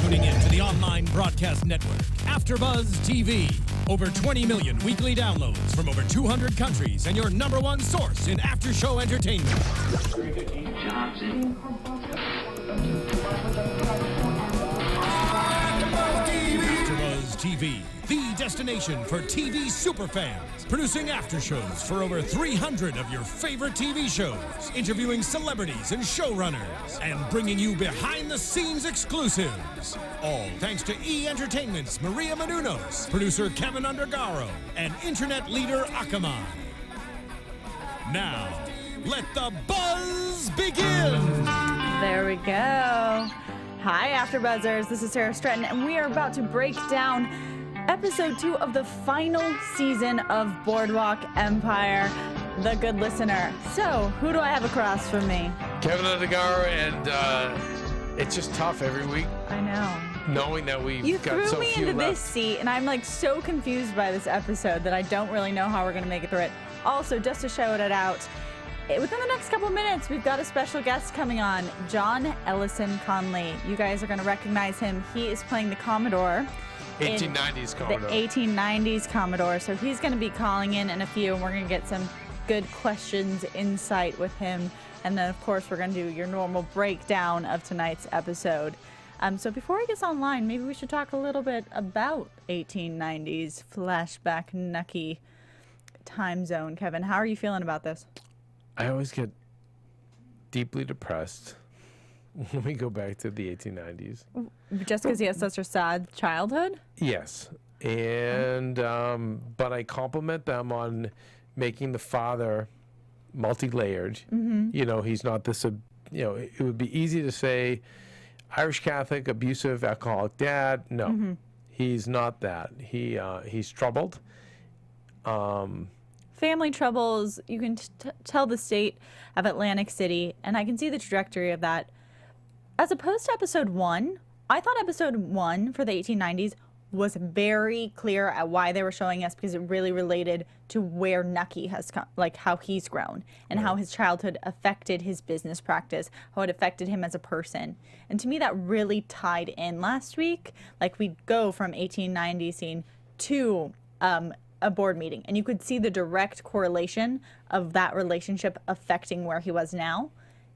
tuning in to the online broadcast network, AFTERBUZZ TV. Over 20 million weekly downloads from over 200 countries and your #1 source in after-show entertainment. AFTERBUZZ TV, the destination for TV superfans. Producing after-shows for over 300 of your favorite TV shows. Interviewing celebrities and showrunners. And bringing you behind-the-scenes exclusives. All thanks to E! Entertainment's Maria Menounos, producer Keven Undergaro, and internet leader Akamai. Now, let the buzz begin! There we go. Hi, AfterBuzzers. This is Sara Stretton, and we are about to break down episode 2 of the final season of Boardwalk Empire, The Good Listener. So, who do I have across from me? Keven Undergaro, and it's just tough every week. I know. Knowing that we've got so few left. You threw me into this seat, and I'm like so confused by this episode that I don't really know how we're going to make it through it. Also, just to shout it out, within the next couple minutes, we've got a special guest coming on, John Ellison Conlee. You guys are going to recognize him. He is playing the Commodore. 1890s Commodore. The 1890s Commodore. So he's going to be calling in a few, and we're going to get some good questions, insight with him. And then, of course, we're going to do your normal breakdown of tonight's episode. So before he gets online, maybe we should talk a little bit about 1890s flashback Nucky time zone. Keven, how are you feeling about this? I always get deeply depressed when we go back to the 1890s. Just because he has such a sad childhood? Yes. And, but I compliment them on making the father multi-layered. Mm-hmm. You know, he's not this, you know, it would be easy to say Irish Catholic, abusive, alcoholic dad. No, mm-hmm. He's not that. He's troubled. Family troubles, you can tell the state of Atlantic City, and I can see the trajectory of that. As opposed to episode 1, I thought episode 1 for the 1890s was very clear at why they were showing us, because it really related to where Nucky has come, like how he's grown and how his childhood affected his business practice, how it affected him as a person. And to me, that really tied in last week. Like, we'd go from 1890 scene to a board meeting, and you could see the direct correlation of that relationship affecting where he was now.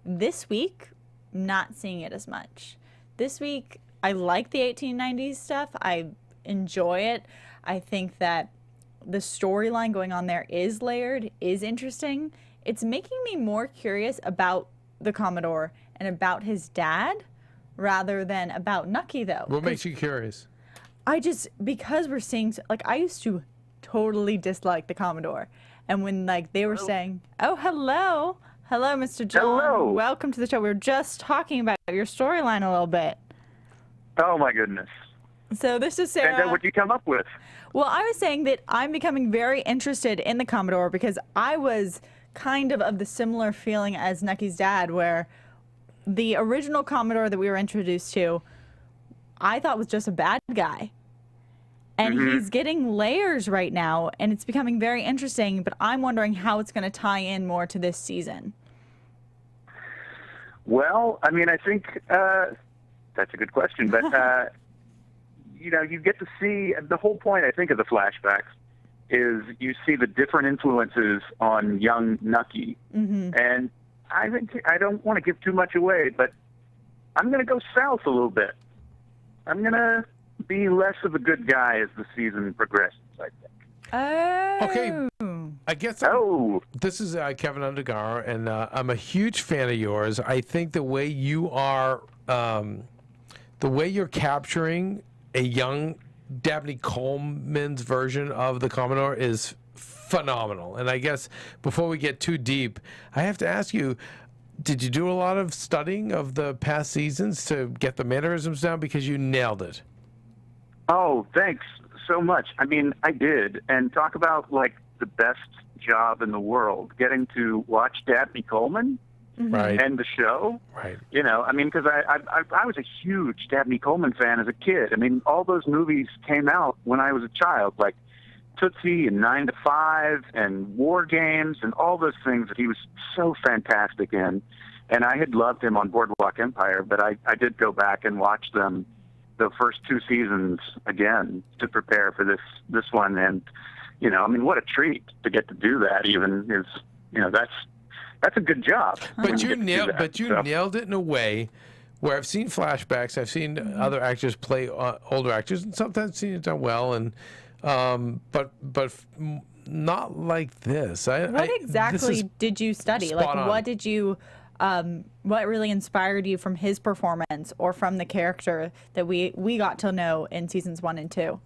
This week, not seeing it as much. This week, I like the 1890s stuff. I enjoy it. I think that the storyline going on there is layered, is interesting. It's making me more curious about the Commodore and about his dad rather than about Nucky, though. What makes you curious? Because we're seeing, like, I used to totally dislike the Commodore. And when, like, they were saying, oh, hello, Mr. John. Hello. Welcome to the show. We were just talking about your storyline a little bit. Oh, my goodness. So this is Sara. And then what did you come up with? Well, I was saying that I'm becoming very interested in the Commodore because I was kind of the similar feeling as Nucky's dad, where the original Commodore that we were introduced to, I thought was just a bad guy. And he's getting layers right now, and it's becoming very interesting, but I'm wondering how it's going to tie in more to this season. Well, I mean, I think that's a good question, but, you know, you get to see, the whole point, I think, of the flashbacks is you see the different influences on young Nucky. Mm-hmm. And I think, I don't want to give too much away, but I'm going to go south a little bit. I'm going to be less of a good guy as the season progresses, I think. Oh. Okay. I guess this is Keven Undergaro, and I'm a huge fan of yours. I think the way you are, the way you're capturing a young Dabney Coleman's version of the Commodore is phenomenal. And I guess before we get too deep, I have to ask you, did you do a lot of studying of the past seasons to get the mannerisms down? Because you nailed it. Oh, thanks so much. I mean, I did. And talk about, like, the best job in the world, getting to watch Dabney Coleman and the show. Right. You know, I mean, because I was a huge Dabney Coleman fan as a kid. I mean, all those movies came out when I was a child, like Tootsie and 9 to 5 and War Games and all those things that he was so fantastic in. And I had loved him on Boardwalk Empire, but I did go back and watch them the first 2 seasons again to prepare for this one, and I mean, what a treat to get to do that. Even is that's a good job. But you nailed it in a way where I've seen flashbacks, I've seen other actors play older actors, and sometimes seen it done well, and but not like this. What exactly did you study? Like, what did you? What really inspired you from his performance or from the character that we got to know in seasons 1 and 2?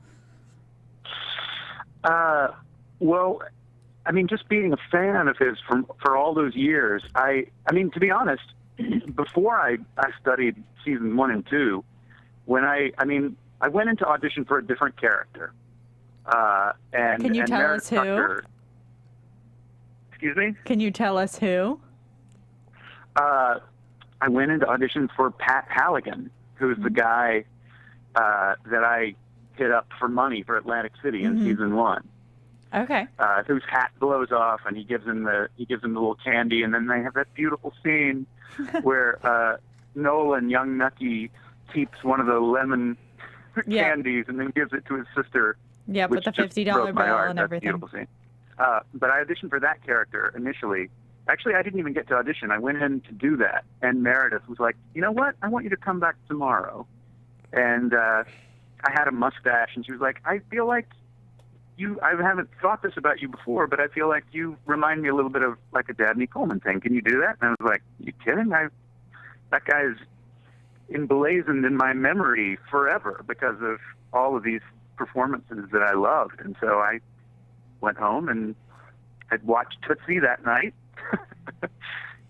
Well, I mean, just being a fan of his for all those years. I mean, to be honest, before I studied season 1 and 2, when I went into audition for a different character. And can you tell Meredith us who? Tucker, excuse me? Can you tell us who? I went into audition for Pat Halligan, who's the guy that I hit up for money for Atlantic City in season 1. Okay. Whose hat blows off, and he gives him the little candy, and then they have that beautiful scene where Nolan, young Nucky, keeps one of the lemon candies and then gives it to his sister. Yeah, with the $50 bill and everything. Beautiful scene. But I auditioned for that character initially. Actually, I didn't even get to audition. I went in to do that, and Meredith was like, "You know what? I want you to come back tomorrow." And I had a mustache, and she was like, "I feel like I haven't thought this about you before, but I feel like you remind me a little bit of like a Dabney Coleman thing. Can you do that?" And I was like, "You kidding? That guy's emblazoned in my memory forever because of all of these performances that I loved." And so I went home and I'd watched Tootsie that night.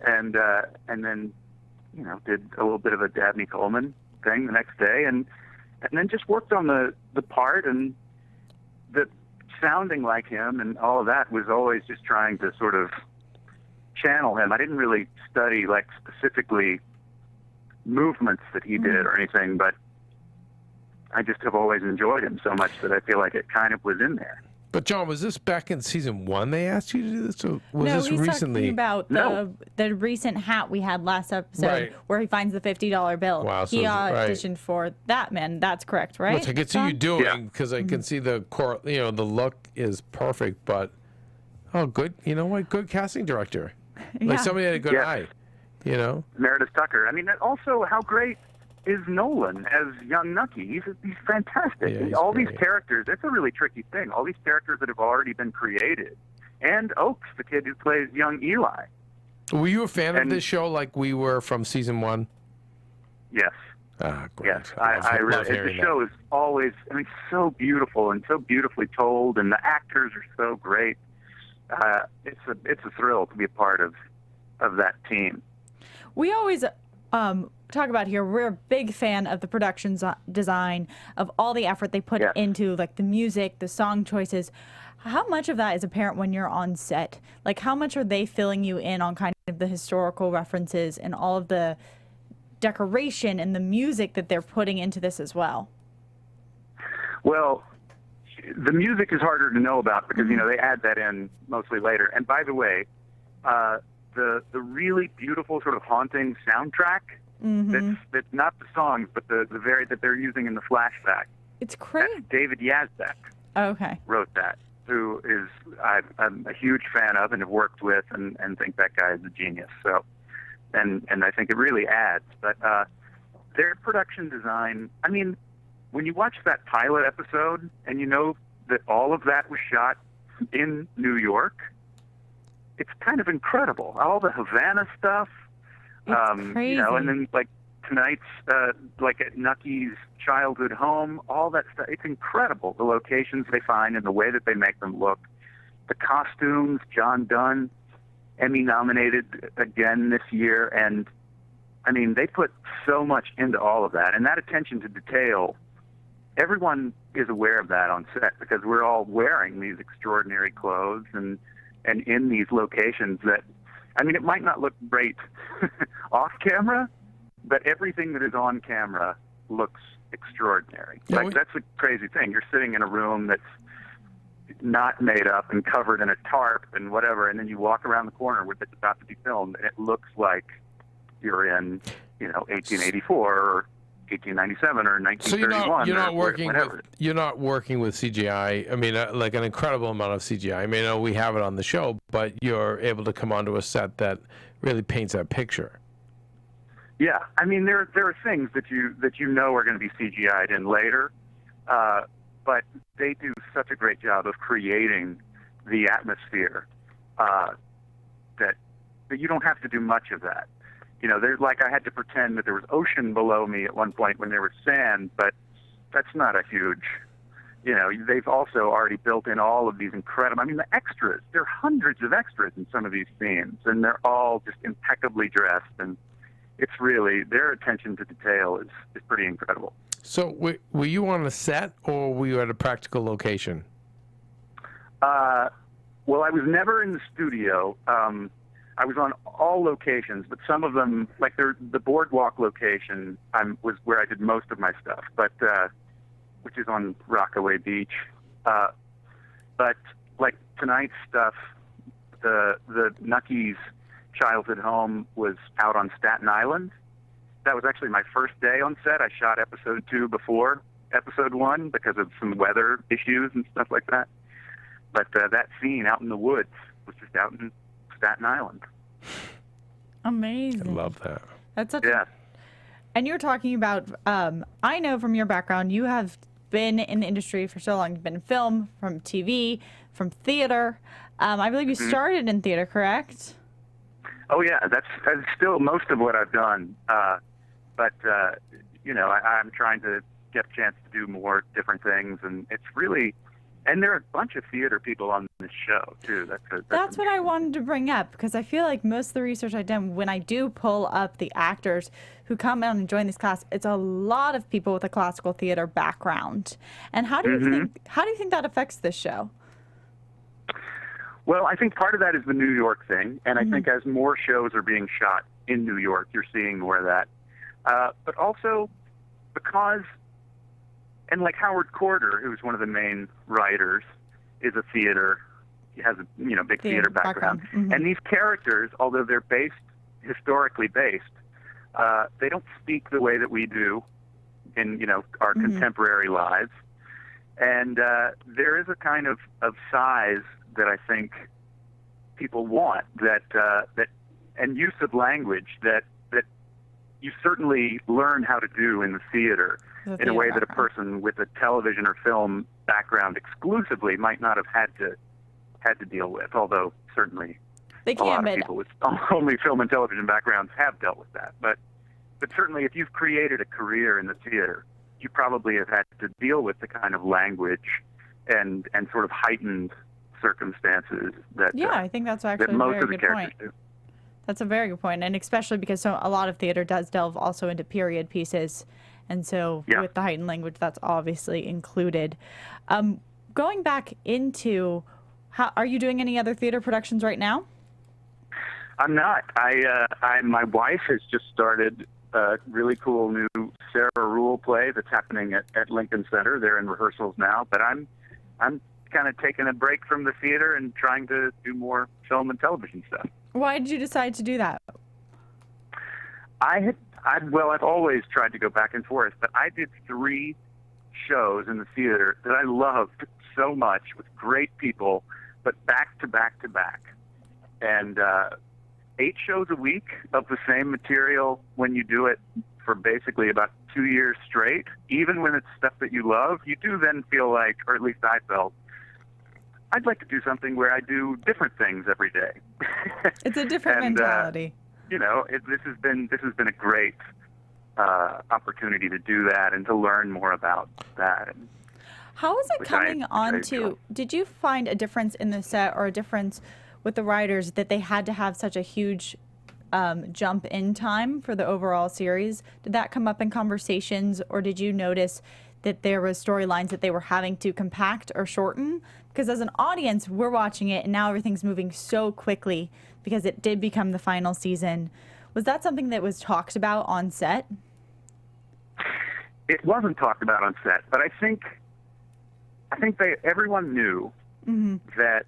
and then did a little bit of a Dabney Coleman thing the next day, and then just worked on the part, and the sounding like him and all of that was always just trying to sort of channel him. I didn't really study like specifically movements that he did or anything, but I just have always enjoyed him so much that I feel like it kind of was in there. But John, was this back in season 1 they asked you to do this, or was no, this he's recently? talking about the recent hat we had last episode where he finds the $50 bill. Wow, so he auditioned for that, man. That's correct, right? Which I can see you doing, because I can see the core. The look is perfect. But good. You know what? Good casting director. Like somebody had a good eye. Meredith Tucker. I mean, also how great is Nolan as young Nucky? He's fantastic. Yeah, he's all great. These characters, it's a really tricky thing. All these characters that have already been created. And Oakes, the kid who plays young Eli. Were you a fan of this show like we were from season 1? Yes. Ah, great. Yes. I really, the show is always, so beautiful and so beautifully told, and the actors are so great. It's a thrill to be a part of that team. We always talk about here, we're a big fan of the production design, of all the effort they put into like the music, the song choices. How much of that is apparent when you're on set? Like, how much are they filling you in on kind of the historical references and all of the decoration and the music that they're putting into this as well? Well, the music is harder to know about because, they add that in mostly later. And by the way, the really beautiful sort of haunting soundtrack, that's not the songs, but the that they're using in the flashback. It's crazy. David Yazbek wrote that, who is I'm a huge fan of and have worked with, and think that guy is a genius. So, and I think it really adds. But their production design, when you watch that pilot episode and you know that all of that was shot in New York, it's kind of incredible. All the Havana stuff. It's crazy. And then like tonight's, like at Nucky's childhood home, all that stuff. It's incredible, the locations they find and the way that they make them look. The costumes, John Dunn, Emmy nominated again this year. And they put so much into all of that. And that attention to detail, everyone is aware of that on set because we're all wearing these extraordinary clothes and in these locations that, it might not look great off camera, but everything that is on camera looks extraordinary. That's a crazy thing. You're sitting in a room that's not made up and covered in a tarp and whatever, and then you walk around the corner where it's about to be filmed, and it looks like you're in, 1884 or 1897 or So 1931. you're not working with CGI. I mean, like an incredible amount of CGI. I mean, we have it on the show, but you're able to come onto a set that really paints that picture. Yeah, I mean, there are things that you know are going to be CGI'd in later, but they do such a great job of creating the atmosphere that you don't have to do much of that. You know, there's like I had to pretend that there was ocean below me at one point when there was sand, but that's not a huge. You know, they've also already built in all of these incredible. I mean, the extras. There are hundreds of extras in some of these scenes, and they're all just impeccably dressed, and it's really their attention to detail is pretty incredible. So, were you on a set, or were you at a practical location? Well, I was never in the studio. I was on all locations, but some of them, like the Boardwalk location, was where I did most of my stuff, but which is on Rockaway Beach. But like tonight's stuff, the Nucky's childhood home was out on Staten Island. That was actually my first day on set. I shot episode 2 before episode 1 because of some weather issues and stuff like that. But that scene out in the woods was just out in Staten Island. Amazing. I love that. That's such yeah. And you're talking about, I know from your background, you have been in the industry for so long. You've been in film, from TV, from theater. I believe you started in theater, correct? Oh, yeah. That's still most of what I've done. But you know, I'm trying to get a chance to do more different things. And it's really... And there are a bunch of theater people on this show, too. That's what I wanted to bring up, because I feel like most of the research I've done, when I do pull up the actors who come out and join this class, it's a lot of people with a classical theater background. And how do you think that affects this show? Well, I think part of that is the New York thing, and I think as more shows are being shot in New York, you're seeing more of that. But also because... And like Howard Corder, who's one of the main writers, is a theater. He has a big theater background. And these characters, although they're historically based, they don't speak the way that we do in our contemporary lives. And there is a kind of size that I think people want and use of language that you certainly learn how to do in the theater in a way that a person with a television or film background exclusively might not have had to deal with, although certainly a lot of people with only film and television backgrounds have dealt with that. But certainly if you've created a career in the theater, you probably have had to deal with the kind of language and sort of heightened circumstances that I think that's actually that most a of very the good characters point. do. That's a very good point, and especially because a lot of theater does delve also into period pieces, and so with the heightened language, that's obviously included. Going back into, are you doing any other theater productions right now? I'm not. My wife has just started a really cool new Sarah Rule play that's happening at Lincoln Center. They're in rehearsals now, but I'm kind of taking a break from the theater and trying to do more film and television stuff. Why did you decide to do that? I've always tried to go back and forth, but I did 3 shows in the theater that I loved so much with great people, but back to back to back. And 8 shows a week of the same material when you do it for basically about 2 years straight, even when it's stuff that you love, you do then feel like, or at least I felt, I'd like to do something where I do different things every day. It's a different mentality. This has been a great opportunity to do that and to learn more about that. How is it coming on to? Did you find a difference in the set or a difference with the writers that they had to have such a huge jump in time for the overall series? Did that come up in conversations, or did you notice that there was storylines that they were having to compact or shorten? Because as an audience, we're watching it, and now everything's moving so quickly because it did become the final season. Was that something that was talked about on set? It wasn't talked about on set, but I think everyone knew that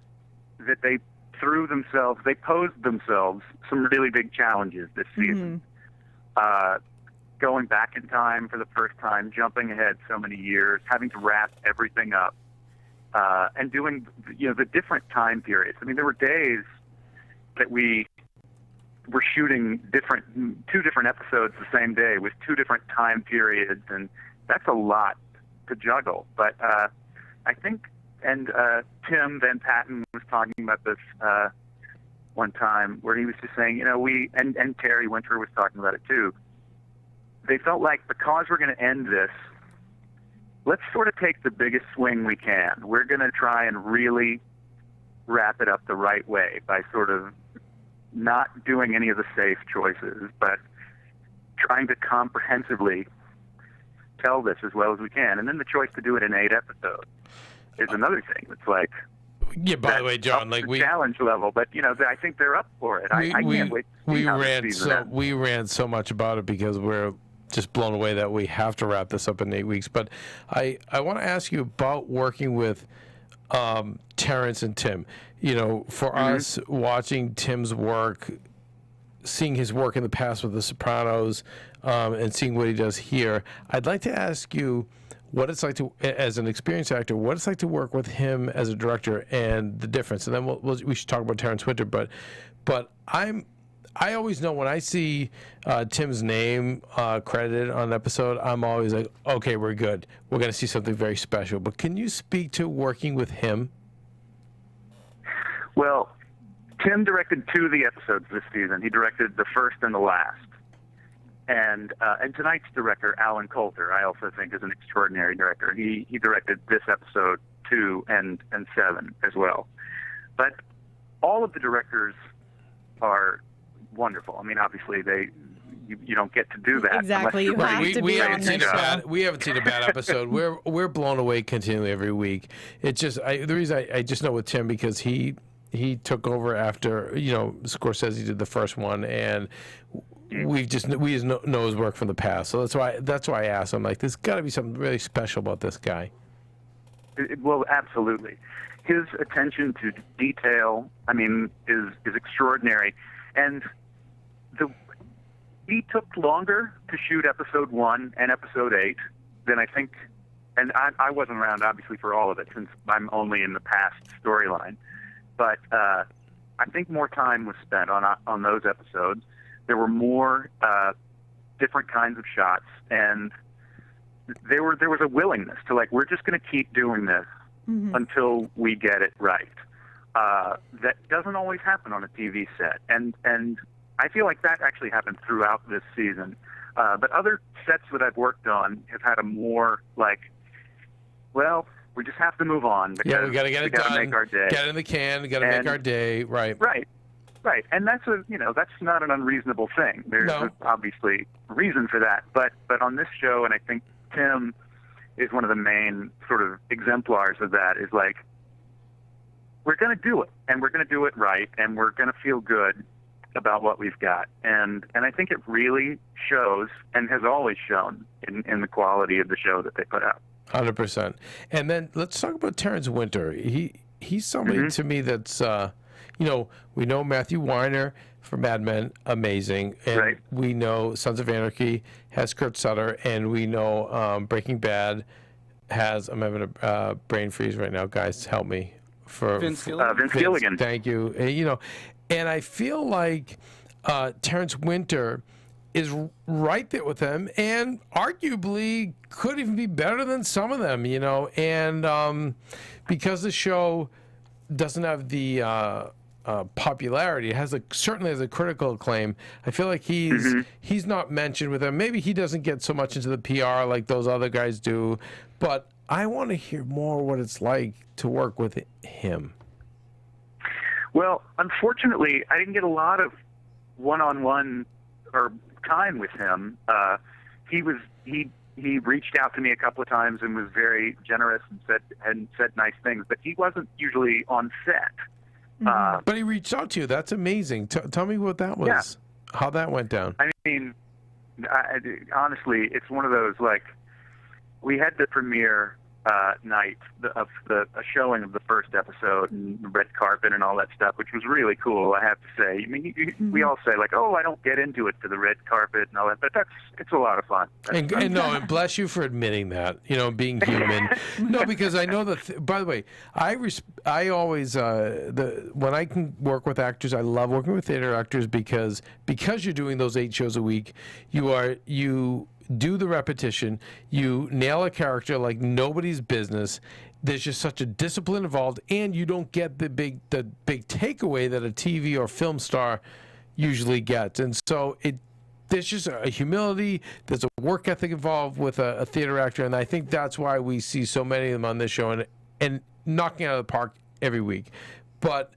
they posed themselves some really big challenges this season. going back in time for the first time, jumping ahead so many years, having to wrap everything up, and doing, the different time periods. I mean, there were days that we were shooting two different episodes the same day with two different time periods, and that's a lot to juggle. But I think, and Tim Van Patten was talking about this one time, where he was just saying, and Terry Winter was talking about it too. They felt like, because we're going to end this, let's sort of take the biggest swing we can. We're going to try and really wrap it up the right way by sort of not doing any of the safe choices, but trying to comprehensively tell this as well as we can. And then the choice to do it in 8 episodes is another thing. It's like, yeah. By the way, John, like challenge level, but I think they're up for it. I can't wait. We ran so much about it because we're just blown away that we have to wrap this up in 8 weeks. But I want to ask you about working with Terrence and Tim. For us, watching Tim's work, seeing his work in the past with The Sopranos, and seeing what he does here, I'd like to ask you what it's like to, as an experienced actor, what it's like to work with him as a director and the difference. And then we should talk about Terrence Winter. But I always know when I see Tim's name credited on an episode, I'm always like, okay, we're good. We're going to see something very special. But can you speak to working with him? Well, Tim directed 2 of the episodes this season. He directed the first and the last. And tonight's director, Alan Coulter, I also think is an extraordinary director. He directed this episode 2 and 7 as well. But all of the directors are wonderful. I mean, obviously you don't get to do that. Exactly. You have to be on this show. We haven't seen a bad episode. We're blown away continually every week. It's just the reason I just know with Tim, because he took over after Scorsese did the first one, and we just know his work from the past. So that's why I asked him, like, there's got to be something really special about this guy. Well, absolutely. His attention to detail, I mean, is extraordinary. And he took longer to shoot episode 1 and episode 8 than I think, and I wasn't around, obviously, for all of it, since I'm only in the past storyline. But I think more time was spent on those episodes. There were more different kinds of shots, and there was a willingness to, like, we're just going to keep doing this until we get it right. That doesn't always happen on a TV set, and I feel like that actually happened throughout this season. But other sets that I've worked on have had a more, like, well, we just have to move on because we got to get it done. Make our day. Get it in the can. We got to make our day. Right. Right. And that's that's not an unreasonable thing. There's obviously a reason for that. But on this show, and I think Tim is one of the main sort of exemplars of that, is like, we're going to do it, and we're going to do it right, and we're going to feel good about what we've got. And I think it really shows, and has always shown, in the quality of the show that they put out. 100%. And then let's talk about Terrence Winter. He's somebody to me that's, we know Matthew Weiner from Mad Men, amazing. And we know Sons of Anarchy has Kurt Sutter, and we know Breaking Bad has, I'm having a brain freeze right now, guys, help me. Vince Gilligan. Thank you. And I feel like Terrence Winter is right there with them, and arguably could even be better than some of them, and because the show doesn't have the popularity, it has certainly has a critical acclaim. I feel like he's not mentioned with them. Maybe he doesn't get so much into the PR like those other guys do, but I want to hear more what it's like to work with him. Well, unfortunately, I didn't get a lot of one-on-one or time with him. He reached out to me a couple of times and was very generous and said nice things, but he wasn't usually on set. But he reached out to you. That's amazing. Tell me what that was. Yeah. How that went down. I mean, honestly, it's one of those, like, we had the premiere night of a showing of the first episode and the red carpet and all that stuff, which was really cool, I have to say. I mean, we all say, like, oh, I don't get into it for the red carpet and all that, but it's a lot of fun. And bless you for admitting that, being human. No, because I know that, by the way, I always, when I can work with actors, I love working with theater actors because you're doing those 8 shows a week, you do the repetition, you nail a character like nobody's business. There's just such a discipline involved, and you don't get the big takeaway that a TV or film star usually gets. And so there's just a humility, there's a work ethic involved with a theater actor, and I think that's why we see so many of them on this show and knocking out of the park every week. But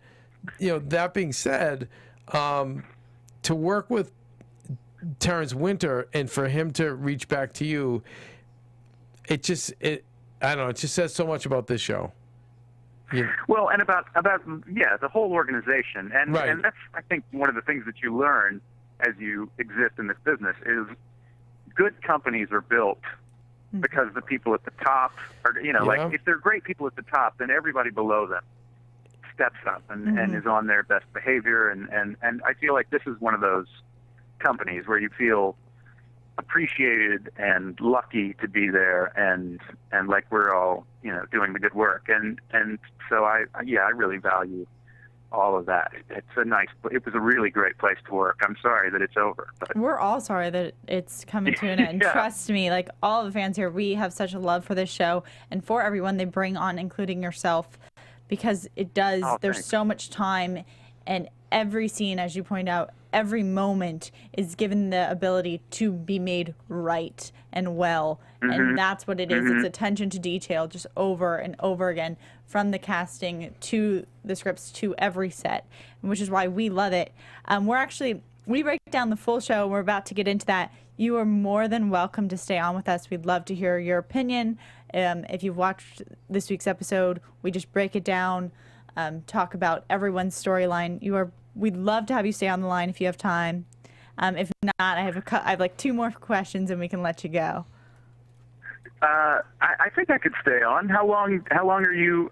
that being said, to work with Terrence Winter and for him to reach back to you, I don't know, it just says so much about this show. Well, and about the whole organization, and right. And that's, I think, one of the things that you learn as you exist in this business is good companies are built because the people at the top are, like, if they're great people at the top, then everybody below them steps up and is on their best behavior, and I feel like this is one of those companies where you feel appreciated and lucky to be there, and like we're all doing the good work, and so I really value all of that. It was a really great place to work. I'm sorry that it's over, but we're all sorry that it's coming to an end. Yeah. Trust me, like all the fans here, we have such a love for this show and for everyone they bring on, including yourself, because it does. There's thanks. so much time, and every scene, as you point out, every moment is given the ability to be made right and well. And that's what it is. It's attention to detail just over and over again, from the casting to the scripts to every set, which is why we love it. We break down the full show. We're about to get into that. You are more than welcome to stay on with us. We'd love to hear your opinion. If you've watched this week's episode, we just break it down, talk about everyone's storyline. We'd love to have you stay on the line if you have time. If not, I have like 2 more questions and we can let you go. I think I could stay on. How long are you?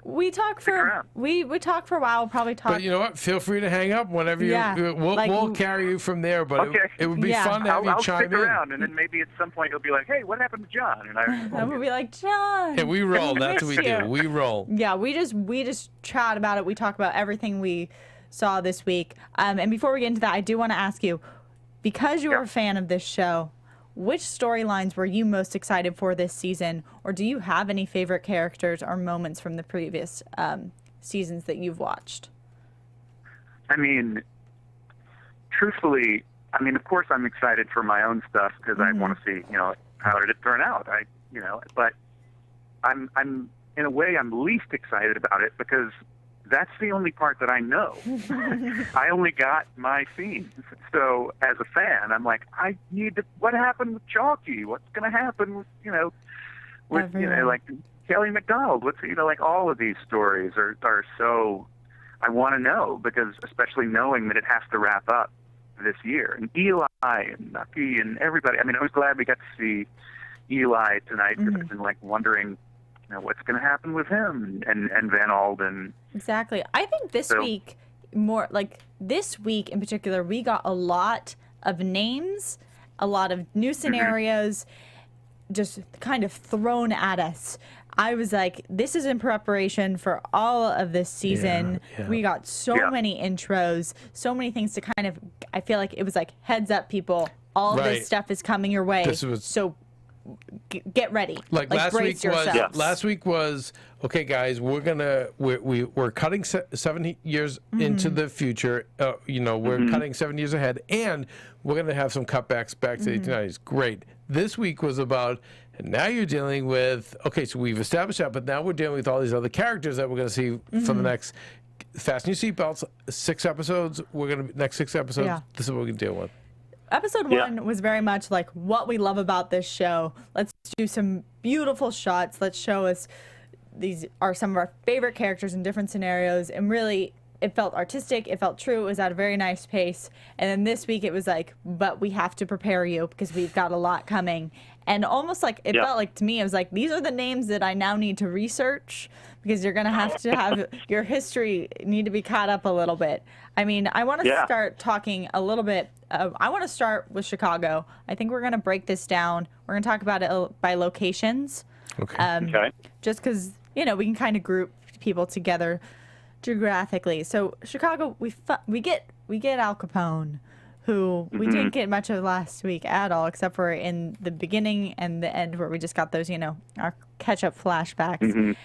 We talk for we talk for a while. We'll probably talk. But you know what? Feel free to hang up whenever we'll carry you from there. But okay. it would be fun to have you chime in. I'll stick around, and then maybe at some point you'll be like, "Hey, what happened to John?" And we'll be like, "John." And we roll. That's what we do. We roll. Yeah, we just chat about it. We talk about everything we saw this week. And before we get into that, I do want to ask you, because you're a fan of this show, which storylines were you most excited for this season, or do you have any favorite characters or moments from the previous seasons that you've watched? I mean, truthfully, of course I'm excited for my own stuff because I want to see, how did it turn out? But I'm in a way I'm least excited about it because that's the only part that I know. I only got my scenes. So as a fan, I'm like, I need to, what happened with Chalky? What's going to happen with, like Kelly McDonald? Like all of these stories are so, I want to know, because especially knowing that it has to wrap up this year. And Eli and Nucky and everybody. I was glad we got to see Eli tonight because I've been like wondering, what's going to happen with him and Van Alden. Exactly. I think this week, this week in particular, we got a lot of names, a lot of new scenarios, just kind of thrown at us. I was like, this is in preparation for all of this season. Yeah. We got so many intros, so many things to kind of, I feel like it was like, heads up, people, all this stuff is coming your way. So get ready. Like last week was okay, guys. We're cutting 7 years into the future. We're cutting 7 years ahead, and we're gonna have some cutbacks back to the 1890s. Great. This week was about, and now you're dealing with. Okay, so we've established that, but now we're dealing with all these other characters that we're gonna see for the next. Fasten your seatbelts. 6 episodes. Next 6 episodes. Yeah. This is what we're gonna deal with. Episode 1 was very much like what we love about this show. Let's do some beautiful shots. Let's show us these are some of our favorite characters in different scenarios and really it felt artistic, it felt true, it was at a very nice pace. And then this week it was like, but we have to prepare you because we've got a lot coming. And almost like it felt like to me, it was like, these are the names that I now need to research because you're going to have your history need to be caught up a little bit. I mean, I want to start talking a little bit. I want to start with Chicago. I think we're going to break this down. We're going to talk about it by locations. Okay. Just because, you know, we can kind of group people together geographically. So Chicago, we get Al Capone, who we didn't get much of last week at all, except for in the beginning and the end where we just got those, you know, our catch-up flashbacks.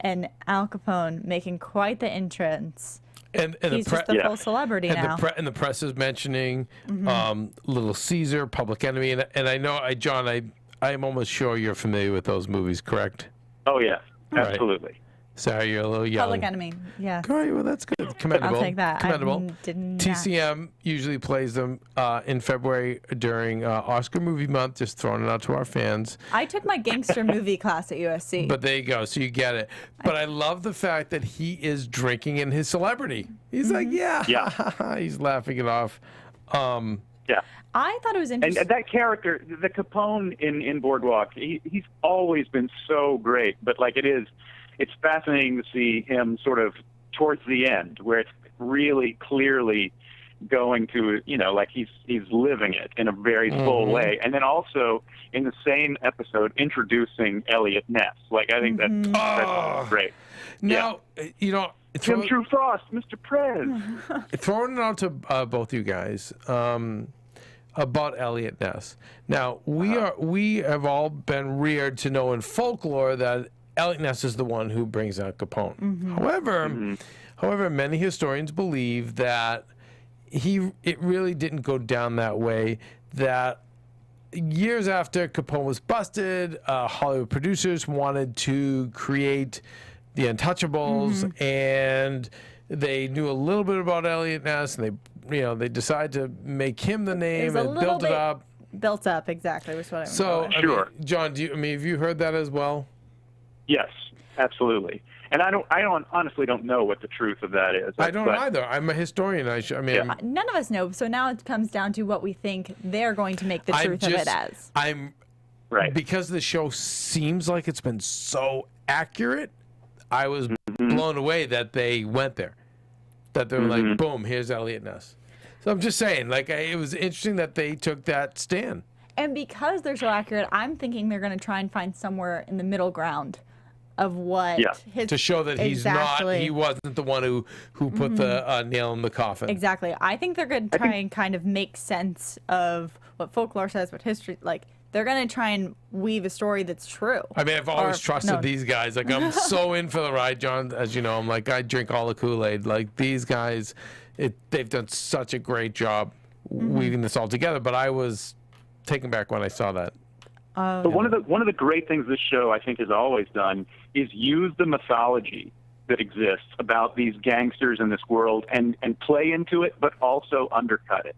And Al Capone making quite the entrance. And he's just the full celebrity now. And the press is mentioning Little Caesar, Public Enemy, and I know, John, I'm almost sure you're familiar with those movies, correct? Oh, yeah, absolutely. Right. Sorry, you're a little young. Public Enemy, yeah. All right, well, that's good. Commendable. I'll take that. Commendable. TCM usually plays them in February during Oscar Movie Month, just throwing it out to our fans. I took my gangster movie class at USC. But there you go, so you get it. But I love the fact that he is drinking in his celebrity. He's like, he's laughing it off. Yeah. I thought it was interesting. And that character, the Capone in Boardwalk, he's always been so great. But like it's fascinating to see him sort of towards the end, where it's really clearly going to, you know, like he's living it in a very full way. And then also in the same episode introducing Elliot Ness. Like I think that's great. Now, you know, Jim True Frost, Mr. Prez. Throwing it out to both you guys. About Elliot Ness. Now, we have all been reared to know in folklore that Elliot Ness is the one who brings out Capone. However, many historians believe that it really didn't go down that way. That years after Capone was busted, Hollywood producers wanted to create The Untouchables, and they knew a little bit about Elliot Ness, and they decided to make him the name and build it up. Built up, exactly, was what I was So, John, have you heard that as well? Yes, absolutely. And I honestly don't know what the truth of that is. I don't either. I'm a historian. None of us know. So now it comes down to what we think they're going to make the truth of it as. Because the show seems like it's been so accurate, I was blown away that they went there. That they were like, boom, here's Elliot Ness. So I'm just saying, like, it was interesting that they took that stand. And because they're so accurate, I'm thinking they're going to try and find somewhere in the middle ground of what to show that he wasn't the one who put the nail in the coffin. Exactly. I think they're going to try and kind of make sense of what folklore says, what history, like, they're going to try and weave a story that's true. I mean, I've always trusted these guys. Like, I'm so in for the ride, John. As you know, I'm like, I drink all the Kool-Aid. Like, these guys, they've done such a great job weaving this all together. But I was taken back when I saw that. But one of the great things this show, I think, has always done is use the mythology that exists about these gangsters in this world and play into it, but also undercut it.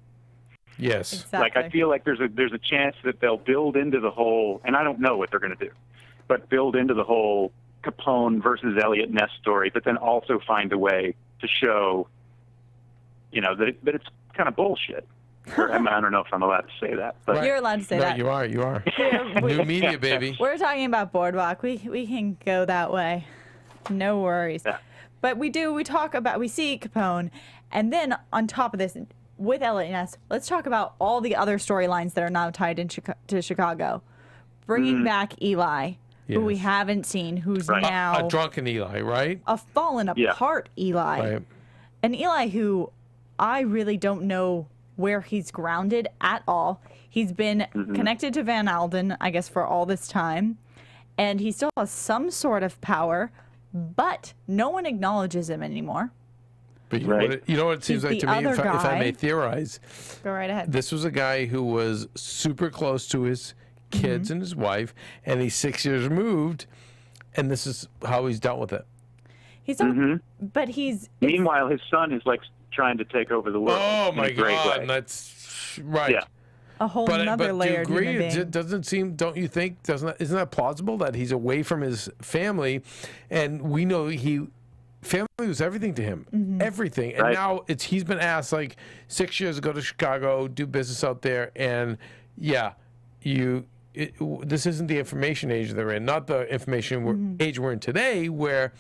Yes. Exactly. Like, I feel like there's a chance that they'll build into the whole, and I don't know what they're going to do, but build into the whole Capone versus Elliot Ness story, but then also find a way to show, you know, that it's kind of bullshit. I don't know if I'm allowed to say that. But You're allowed to say that. You are. New media, baby. We're talking about Boardwalk. We can go that way. No worries. Yeah. But we see Capone, and then on top of this, with Elliot Ness, let's talk about all the other storylines that are now tied to Chicago. Bringing back Eli, who we haven't seen, who's now a drunken Eli, right? A fallen apart Eli. Right. An Eli who I really don't know where he's grounded at all. He's been connected to Van Alden, I guess, for all this time, and he still has some sort of power, but no one acknowledges him anymore. But you know what it seems like to me, if I may theorize? Go right ahead. This was a guy who was super close to his kids and his wife, and he's 6 years removed, and this is how he's dealt with it. But meanwhile, his son is like trying to take over the world. Oh my God, that's right. Yeah. A whole nother layer. Do you agree? It doesn't seem. Don't you think? Isn't that plausible that he's away from his family, and we know he family was everything to him, everything. And now he's been asked like 6 years ago to Chicago, do business out there, and this isn't the information age they're in, not the information age we're in today, where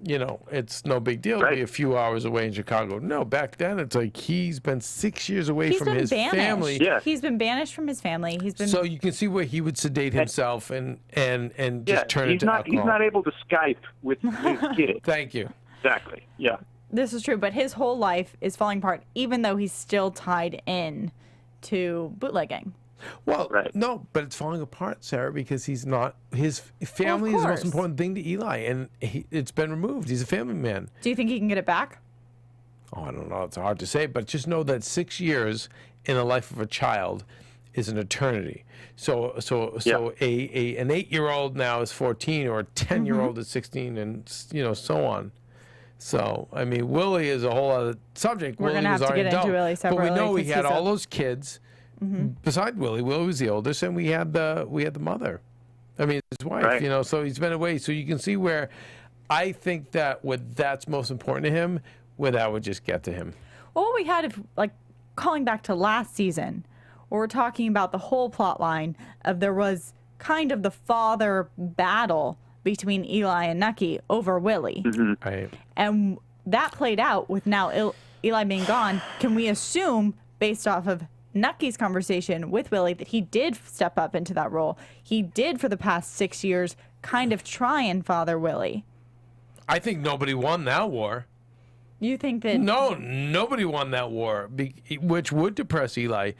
it's no big deal to be a few hours away in Chicago. No, back then it's like he's been 6 years away from his family. Yeah. He's been banished from his family. So you can see where he would sedate himself and just turn into alcohol. He's not able to Skype with his kid. Thank you. Exactly. Yeah. This is true, but his whole life is falling apart, even though he's still tied in to bootlegging. Well, no, but it's falling apart, Sarah, because he's not. His family is the most important thing to Eli, and it's been removed. He's a family man. Do you think he can get it back? Oh, I don't know. It's hard to say, but just know that 6 years in the life of a child is an eternity. So an 8-year-old now is 14, or a 10-year-old is 16, and so on. So I mean, Willie is a whole other subject. We're gonna have to get into Willie separately. But we know he had all those kids. Beside Willie was the oldest, and we had the mother. I mean, his wife. So he's been away. So you can see where I think that that's most important to him, where that would just get to him. Well, what we had, calling back to last season, where we're talking about the whole plot line of there was kind of the father battle between Eli and Nucky over Willie. Right. And that played out with now Eli being gone. Can we assume, based off of Nucky's conversation with Willie, that he did step up into that role? He did, for the past 6 years, kind of try and father Willie. I think nobody won that war. You think that... No, nobody won that war, which would depress Eli.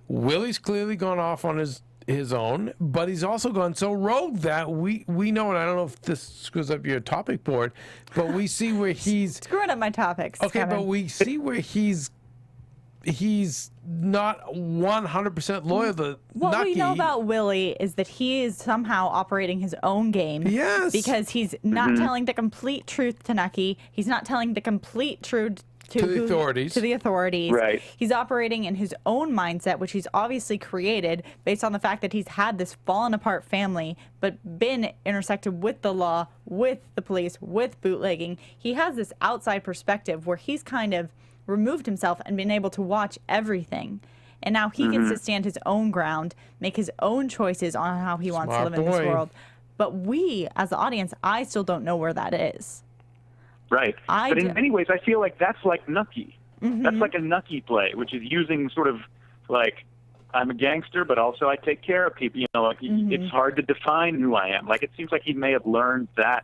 Willie's clearly gone off on his own, but he's also gone so rogue that we know, and I don't know if this screws up your topic board, but we see where he's... Screwing up my topics, Okay, Kevin. but we see where he's not 100% loyal to What Nucky. we know about Willie is that he is somehow operating his own game. Yes. Because he's not telling the complete truth to Nucky. He's not telling the complete truth to the authorities. To the authorities. Right. He's operating in his own mindset, which he's obviously created based on the fact that he's had this fallen apart family, but been intersected with the law, with the police, with bootlegging. He has this outside perspective where he's kind of removed himself and been able to watch everything. And now he gets to stand his own ground, make his own choices on how he wants to live in this world. But we, as the audience, I still don't know where that is. Right. But in many ways, I feel like that's like Nucky. That's like a Nucky play, which is using sort of like, I'm a gangster, but also I take care of people. It's hard to define who I am. Like, it seems like he may have learned that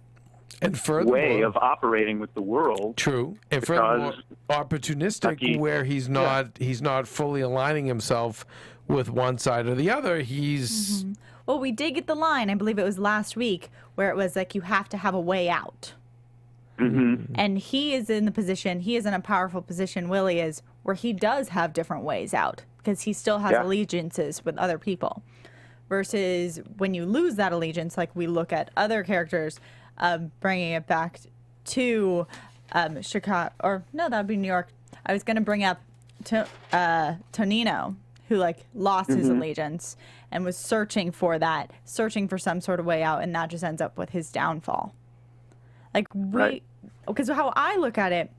way of operating with the world. True. And furthermore, opportunistic, where he's not fully aligning himself with one side or the other. He's... Well, we did get the line, I believe it was last week, where it was like, you have to have a way out. And he is in a powerful position, Willie is, where he does have different ways out, because he still has allegiances with other people. Versus when you lose that allegiance, like we look at other characters, bringing it back to Chicago, or no, that would be New York. I was going to bring up Tonino, who lost his allegiance and was searching for some sort of way out, and that just ends up with his downfall. Because how I look at it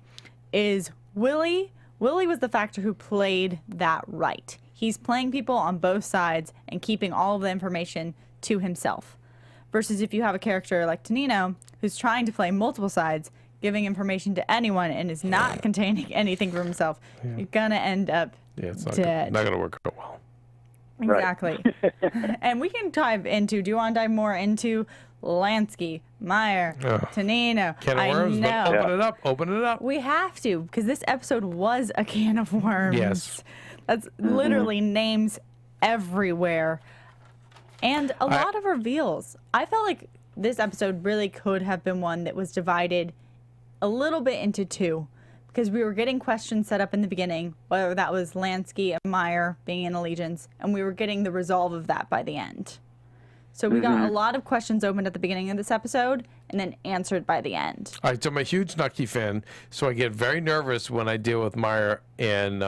is Willie was the factor who played that right. He's playing people on both sides and keeping all of the information to himself. Versus if you have a character like Tonino, who's trying to play multiple sides, giving information to anyone and is not containing anything for himself, you're going to end up dead. Not going to work out well. Exactly. And we can do you want to dive more into Lansky, Meyer, Tonino? Can of worms, but open it up. We have to, because this episode was a can of worms. Yes. That's literally names everywhere. And a lot of reveals. I felt like this episode really could have been one that was divided a little bit into two, because we were getting questions set up in the beginning, whether that was Lansky and Meyer being in allegiance, and we were getting the resolve of that by the end. So we got a lot of questions opened at the beginning of this episode and then answered by the end. All right, so I'm a huge Nucky fan, so I get very nervous when I deal with Meyer and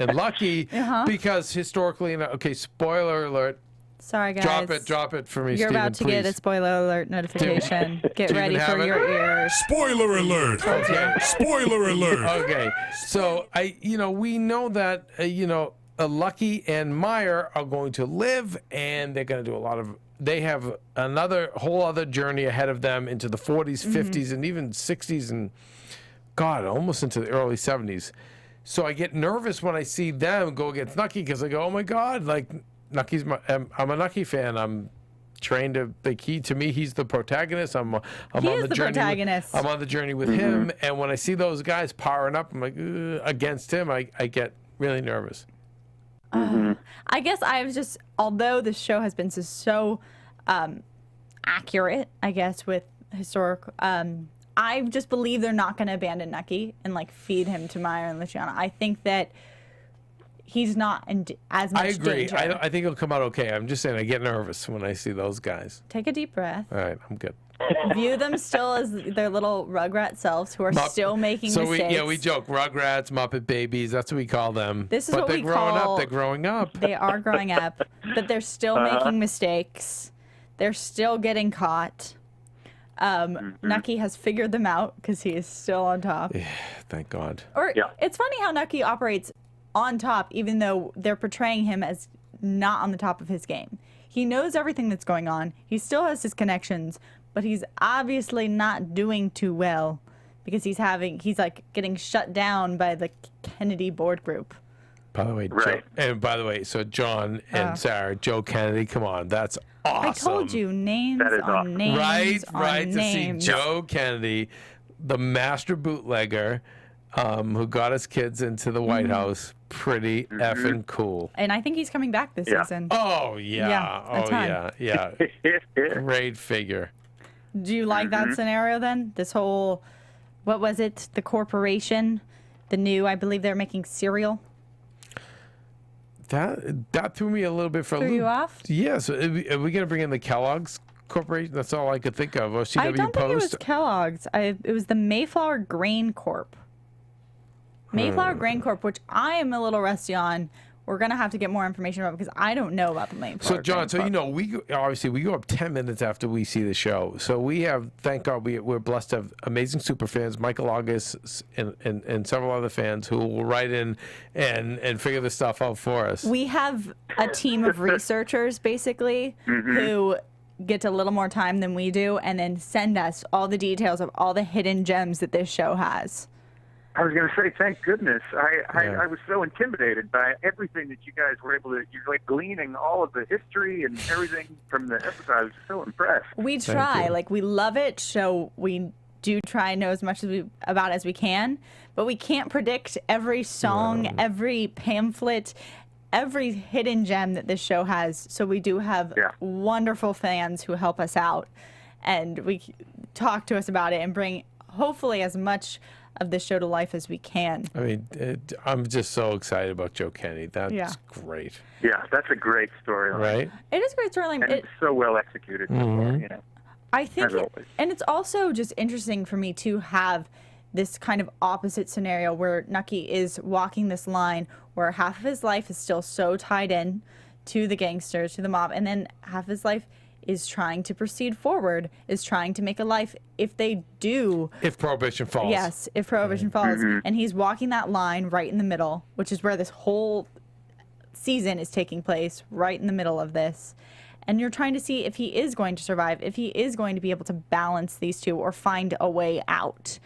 Lucky, because historically, spoiler alert, Sorry, guys. Drop it for me, You're Steven, about to please. get a spoiler alert notification. Get Do you ready even for have your it? ears. Spoiler alert! Okay. Spoiler alert! Okay, so we know that Lucky and Meyer are going to live, and they're going to do they have whole other journey ahead of them into the 40s, 50s, and even 60s, and God, almost into the early 70s. So I get nervous when I see them go against Nucky because I go, oh my God, like Nucky's I'm a Nucky fan. I'm trained to me, he's the protagonist. I'm on the journey. Protagonist. I'm on the journey with him, and when I see those guys powering up, I'm like against him. I get really nervous. I guess although the show has been so accurate, I guess, with historical, I just believe they're not going to abandon Nucky and like feed him to Meyer and Luciano. I think that he's not in as much I agree. danger. I think he'll come out okay. I'm just saying I get nervous when I see those guys. Take a deep breath. All right, I'm good. View them still as their little Rugrat selves who are still making mistakes. We joke Rugrats, Muppet Babies. That's what we call them. This is but what they're we growing call- up. They're growing up. They are growing up, but they're still making mistakes. They're still getting caught. Nucky has figured them out because he is still on top. Thank God. It's funny how Nucky operates on top, even though they're portraying him as not on the top of his game. He knows everything that's going on. He still has his connections, but he's obviously not doing too well because he's like getting shut down by the Kennedy board group. By the way, so John and Sarah, Joe Kennedy, come on, that's awesome. I told you, names That is on awesome. names Right, on to names. see Joe Kennedy, the master bootlegger, who got his kids into the White House, pretty effing cool. And I think he's coming back this season. Oh yeah, Yeah, a ton. yeah. Great figure. Do you like that scenario then? This whole, what was it? The corporation, I believe they're making cereal. That threw me a little bit for a loop. Threw you off? Yes. Are we going to bring in the Kellogg's Corporation? That's all I could think of. Or CW I don't think it was Post. Kellogg's. It was the Mayflower Grain Corp. Mayflower Grain Corp, which I am a little rusty on. We're going to have to get more information about because I don't know about the Mayflower So, John, Grain Corp. we go up 10 minutes after we see the show. So we have, thank God, we're blessed to have amazing super fans, Michael August and several other fans who will write in and figure this stuff out for us. We have a team of researchers, basically, who get a little more time than we do and then send us all the details of all the hidden gems that this show has. I was going to say, thank goodness. I was so intimidated by everything that you guys were able to. You're like gleaning all of the history and everything from the episode. I was so impressed. We try, we love it, so we do try and know as much about as we can, but we can't predict every song, every pamphlet, every hidden gem that this show has. So we do have wonderful fans who help us out, and we talk to us about it and bring hopefully as much of this show to life as we can. I mean, I'm just so excited about Joe Kennedy. That's great. Yeah, that's a great storyline. Right? It is a great storyline. And it's so well executed. So far, I think, as always. And it's also just interesting for me to have this kind of opposite scenario where Nucky is walking this line where half of his life is still so tied in to the gangsters, to the mob, and then half of his life is trying to proceed forward, is trying to make a life if Prohibition falls. Yes, if Prohibition falls. And he's walking that line right in the middle, which is where this whole season is taking place, right in the middle of this. And you're trying to see if he is going to survive, if he is going to be able to balance these two or find a way out.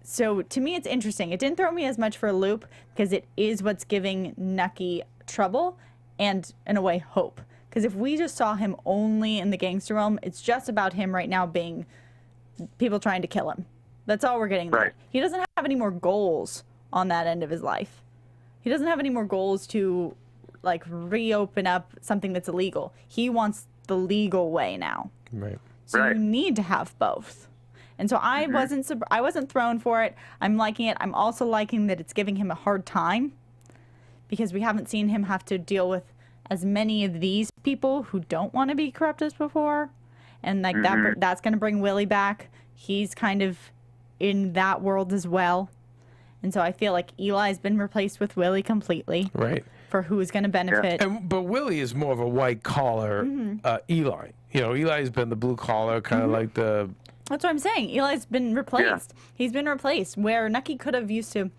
So to me, it's interesting. It didn't throw me as much for a loop because it is what's giving Nucky trouble and, in a way, hope. Because if we just saw him only in the gangster realm, it's just about him right now being people trying to kill him. That's all we're getting there. Right. He doesn't have any more goals on that end of his life. He doesn't have any more goals to reopen up something that's illegal. He wants the legal way now. Right. So you need to have both. And so I wasn't thrown for it. I'm liking it. I'm also liking that it's giving him a hard time because we haven't seen him have to deal with as many of these people who don't want to be corrupt as before. And that's going to bring Willie back. He's kind of in that world as well. And so I feel like Eli's been replaced with Willie completely. Right. for who's going to benefit. But Willie is more of a white collar Eli. You know, Eli's been the blue collar, kind of like the... That's what I'm saying. Eli's been replaced. Yeah. He's been replaced, where Nucky could have used to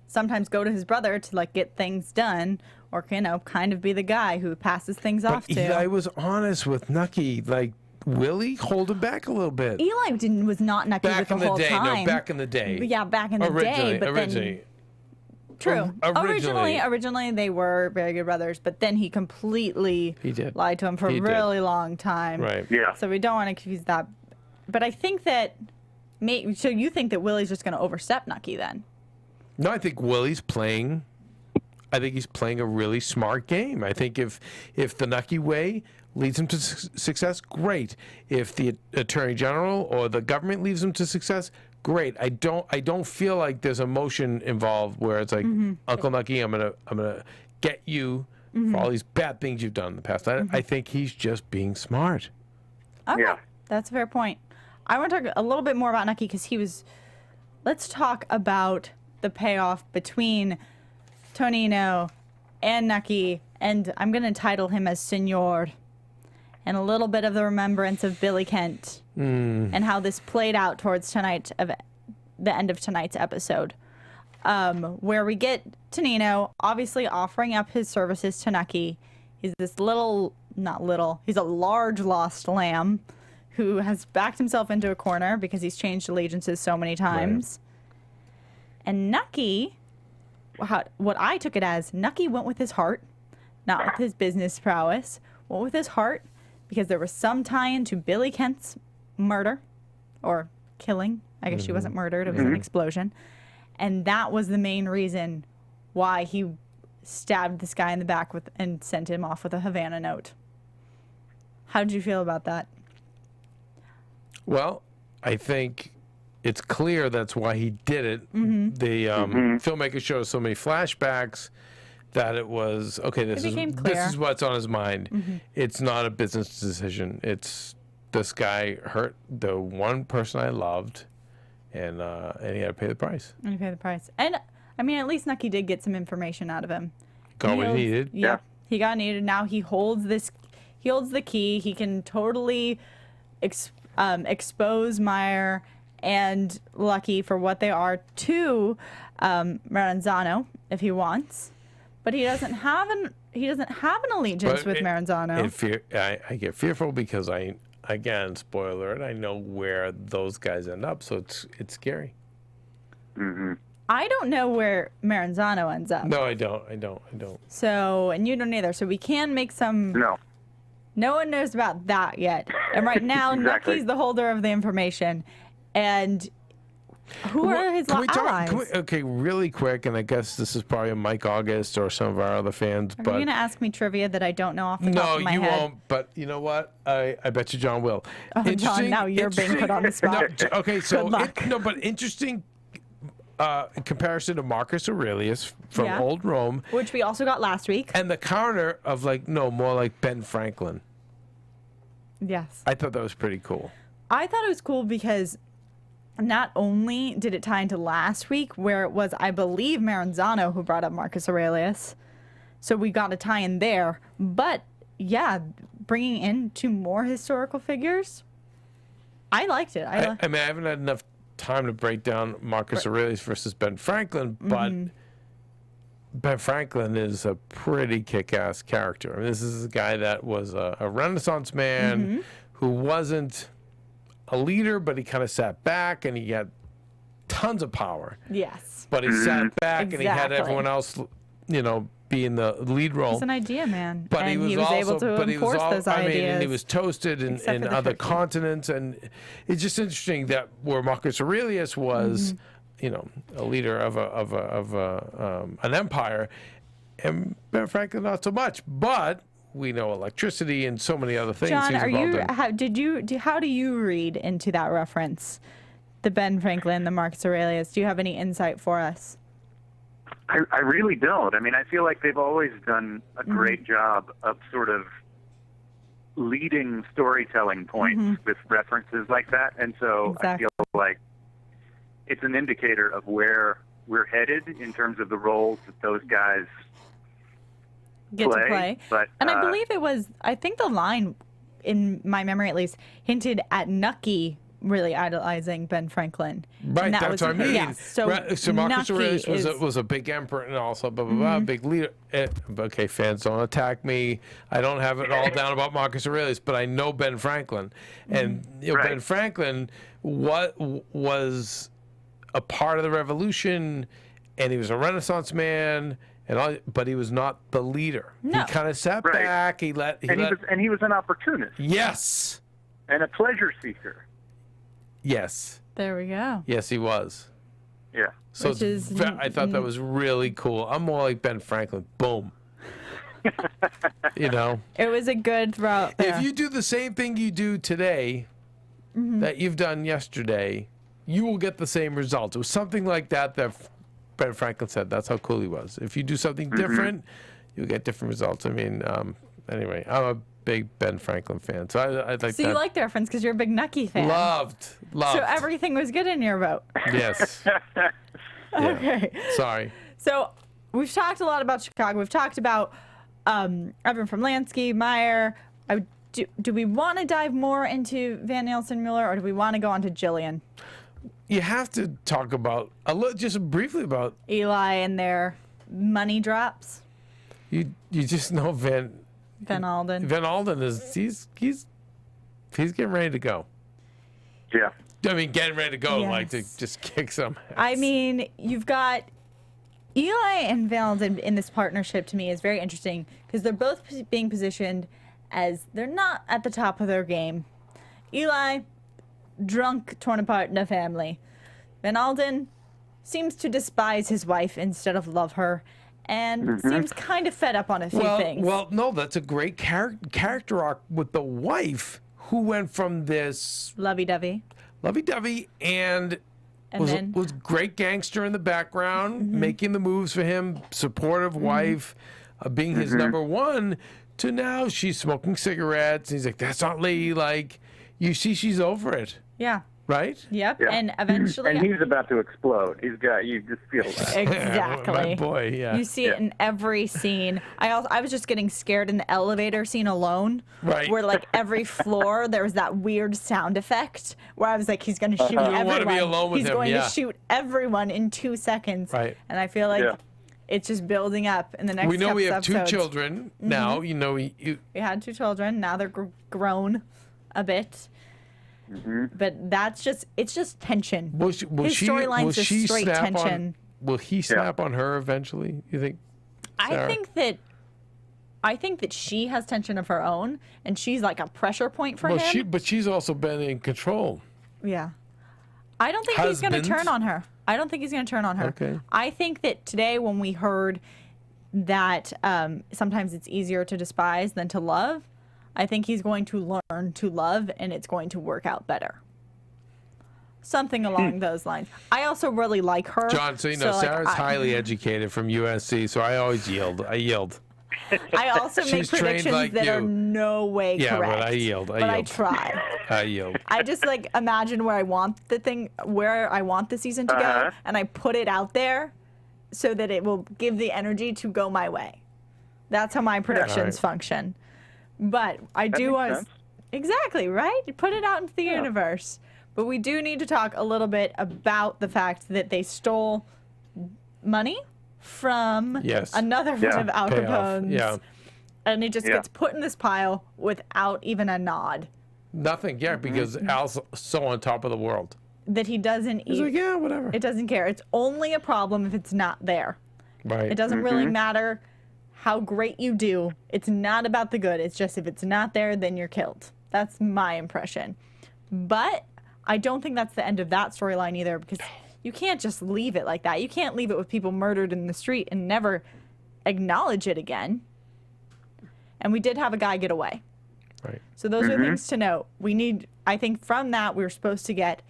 sometimes go to his brother to, like, get things done, or, you know, kind of be the guy who passes things off to. Eli was honest with Nucky. Like, Willie, hold him back a little bit. Eli was not Nucky with the whole time. No, back in the day. Yeah, back in the day. But originally. True. Originally, they were very good brothers, but then he completely lied to him for a really long time. Right. Yeah. So we don't want to confuse that. But I think that... So you think that Willie's just going to overstep Nucky then? No, I think Willie's playing... I think he's playing a really smart game. I think if the Nucky way leads him to success, great. If the Attorney General or the government leads him to success, great. I don't feel like there's emotion involved where it's like, Uncle Nucky, I'm gonna get you for all these bad things you've done in the past. I think he's just being smart. Okay. Yeah. That's a fair point. I want to talk a little bit more about Nucky because he was... Let's talk about the payoff between Tonino and Nucky, and I'm going to title him as Senor, and a little bit of the remembrance of Billy Kent and how this played out towards the end of tonight's episode, where we get Tonino obviously offering up his services to Nucky. He's this he's a large lost lamb who has backed himself into a corner because he's changed allegiances so many times. Right. And Nucky... what I took it as, Nucky went with his heart, not with his business prowess, went with his heart because there was some tie-in to Billy Kent's murder or killing. I guess she wasn't murdered. It was an explosion. And that was the main reason why he stabbed this guy in the back and sent him off with a Havana note. How did you feel about that? Well, I think... it's clear that's why he did it. The filmmaker shows so many flashbacks that it was, okay, this is what's on his mind. It's not a business decision. It's this guy hurt the one person I loved, and he had to pay the price. And he paid the price. And, I mean, at least Nucky did get some information out of him. Got what he needed. Yeah, he got needed. Now he holds the key. He can totally expose Meyer and Lucky for what they are to Maranzano if he wants, but he doesn't have an allegiance with Maranzano. I get fearful because again, spoiler alert, I know where those guys end up, so it's scary. I don't know where Maranzano ends up. No, I don't. So, and you don't either. So we can make some. No one knows about that yet. And right now, Nucky's the holder of the information. And who are his allies? Okay, really quick, and I guess this is probably a Mike August or some of our other fans. Are you going to ask me trivia that I don't know off the top of my head? No, you won't, but you know what? I bet you John will. Oh, John, now you're being put on the spot. Okay, so... Good luck. But interesting comparison to Marcus Aurelius from Old Rome. Which we also got last week. And the counter of more like Ben Franklin. Yes. I thought that was pretty cool. I thought it was cool because... not only did it tie into last week, where it was, I believe, Maranzano who brought up Marcus Aurelius, so we got a tie-in there, but, yeah, bringing in two more historical figures, I liked it. I mean, I haven't had enough time to break down Marcus Aurelius versus Ben Franklin, but Ben Franklin is a pretty kick-ass character. I mean, this is a guy that was a Renaissance man who wasn't a leader, but he kind of sat back and he had tons of power. Yes. But he sat back and he had everyone else, be in the lead role. He's an idea man. But and he was able to enforce those ideas. And he was toasted in other continents. And it's just interesting that where Marcus Aurelius was, a leader of an empire, and Ben Franklin not so much. But we know electricity and so many other things. John, how do you read into that reference? The Ben Franklin, the Marcus Aurelius. Do you have any insight for us? I really don't. I mean, I feel like they've always done a great job of sort of leading storytelling points with references like that. And so I feel like it's an indicator of where we're headed in terms of the roles that those guys get to play. But, and I believe it was, I think the line, in my memory at least, hinted at Nucky really idolizing Ben Franklin. Right, And that that's was, what I mean. Yeah, so Marcus Nucky Aurelius is, was a big emperor and also blah, blah, blah, big leader. Okay, fans, don't attack me. I don't have it all down about Marcus Aurelius, but I know Ben Franklin. And Ben Franklin was a part of the revolution, and he was a Renaissance man, but he was not the leader. No. He kind of sat back. He was an opportunist. Yes. And a pleasure seeker. Yes. There we go. Yes, he was. Yeah. So I thought that was really cool. I'm more like Ben Franklin. Boom. It was a good throw. If you do the same thing you do today that you've done yesterday, you will get the same result. It was something like that Ben Franklin said. That's how cool he was. If you do something different, you'll get different results. I mean, anyway, I'm a big Ben Franklin fan. So I like that. So you like the reference because you're a big Nucky fan. Loved. So everything was good in your vote. Yes. Okay. Sorry. So we've talked a lot about Chicago. We've talked about everyone from Lansky, Meyer. Do we want to dive more into Van Helsing Mueller, or do we want to go on to Jillian? You have to talk about just briefly about Eli and their money drops. You just know Van Alden. Van Alden is he's getting ready to go. Yeah. I mean, getting ready to go, Yes. like to just kick some ass. I mean, you've got Eli and Van Alden in this partnership. To me, is very interesting because they're both being positioned as they're not at the top of their game. Eli, drunk, torn apart in a family. Van Alden seems to despise his wife instead of love her, and seems kind of fed up on a few things. Well, no, that's a great character arc with the wife who went from this lovey-dovey and was great gangster in the background, making the moves for him, supportive wife, being his number one, to now she's smoking cigarettes. And he's like, that's not ladylike. You see, she's over it. Yeah. Right? Yep. Yeah. And eventually. And he's about to explode. You just feel that. Exactly. My boy, yeah. You see it in every scene. I was just getting scared in the elevator scene alone. Right. Where like every floor there was that weird sound effect where I was like, he's going to shoot everyone. You want to be alone with he's him, going to shoot everyone in 2 seconds. Right. And I feel like it's just building up in the next. We know we have episodes. 2 children now. You know, we had 2 children. Now they're grown a bit. But it's just tension. His storyline's just straight tension. Will he snap on her eventually, you think, Sarah? I think that she has tension of her own, and she's like a pressure point for him. But she's also been in control. Yeah. I don't think he's going to turn on her. Okay. I think that today when we heard that sometimes it's easier to despise than to love, I think he's going to learn to love, and it's going to work out better. Something along those lines. I also really like her. John, so you know, Sarah's highly educated from USC, so I always yield. I also make predictions like that you. are no way correct. Yeah, but I yield. I try. I yield. I just like imagine where I want the season to go, and I put it out there so that it will give the energy to go my way. That's how my predictions function. But I do want exactly right. Put it out into the universe. But we do need to talk a little bit about the fact that they stole money from another one of Al Capone's. Yeah. And it just gets put in this pile without even a nod. Nothing, because Al's so on top of the world. That he doesn't He's like, yeah, whatever. It doesn't care. It's only a problem if it's not there. Right. It doesn't really matter how great you do. It's not about the good. It's just if it's not there, then you're killed. That's my impression. But I don't think that's the end of that storyline either, because you can't just leave it like that. You can't leave it with people murdered in the street and never acknowledge it again. And we did have a guy get away. Right. So those are things to note. I think from that, we're supposed to get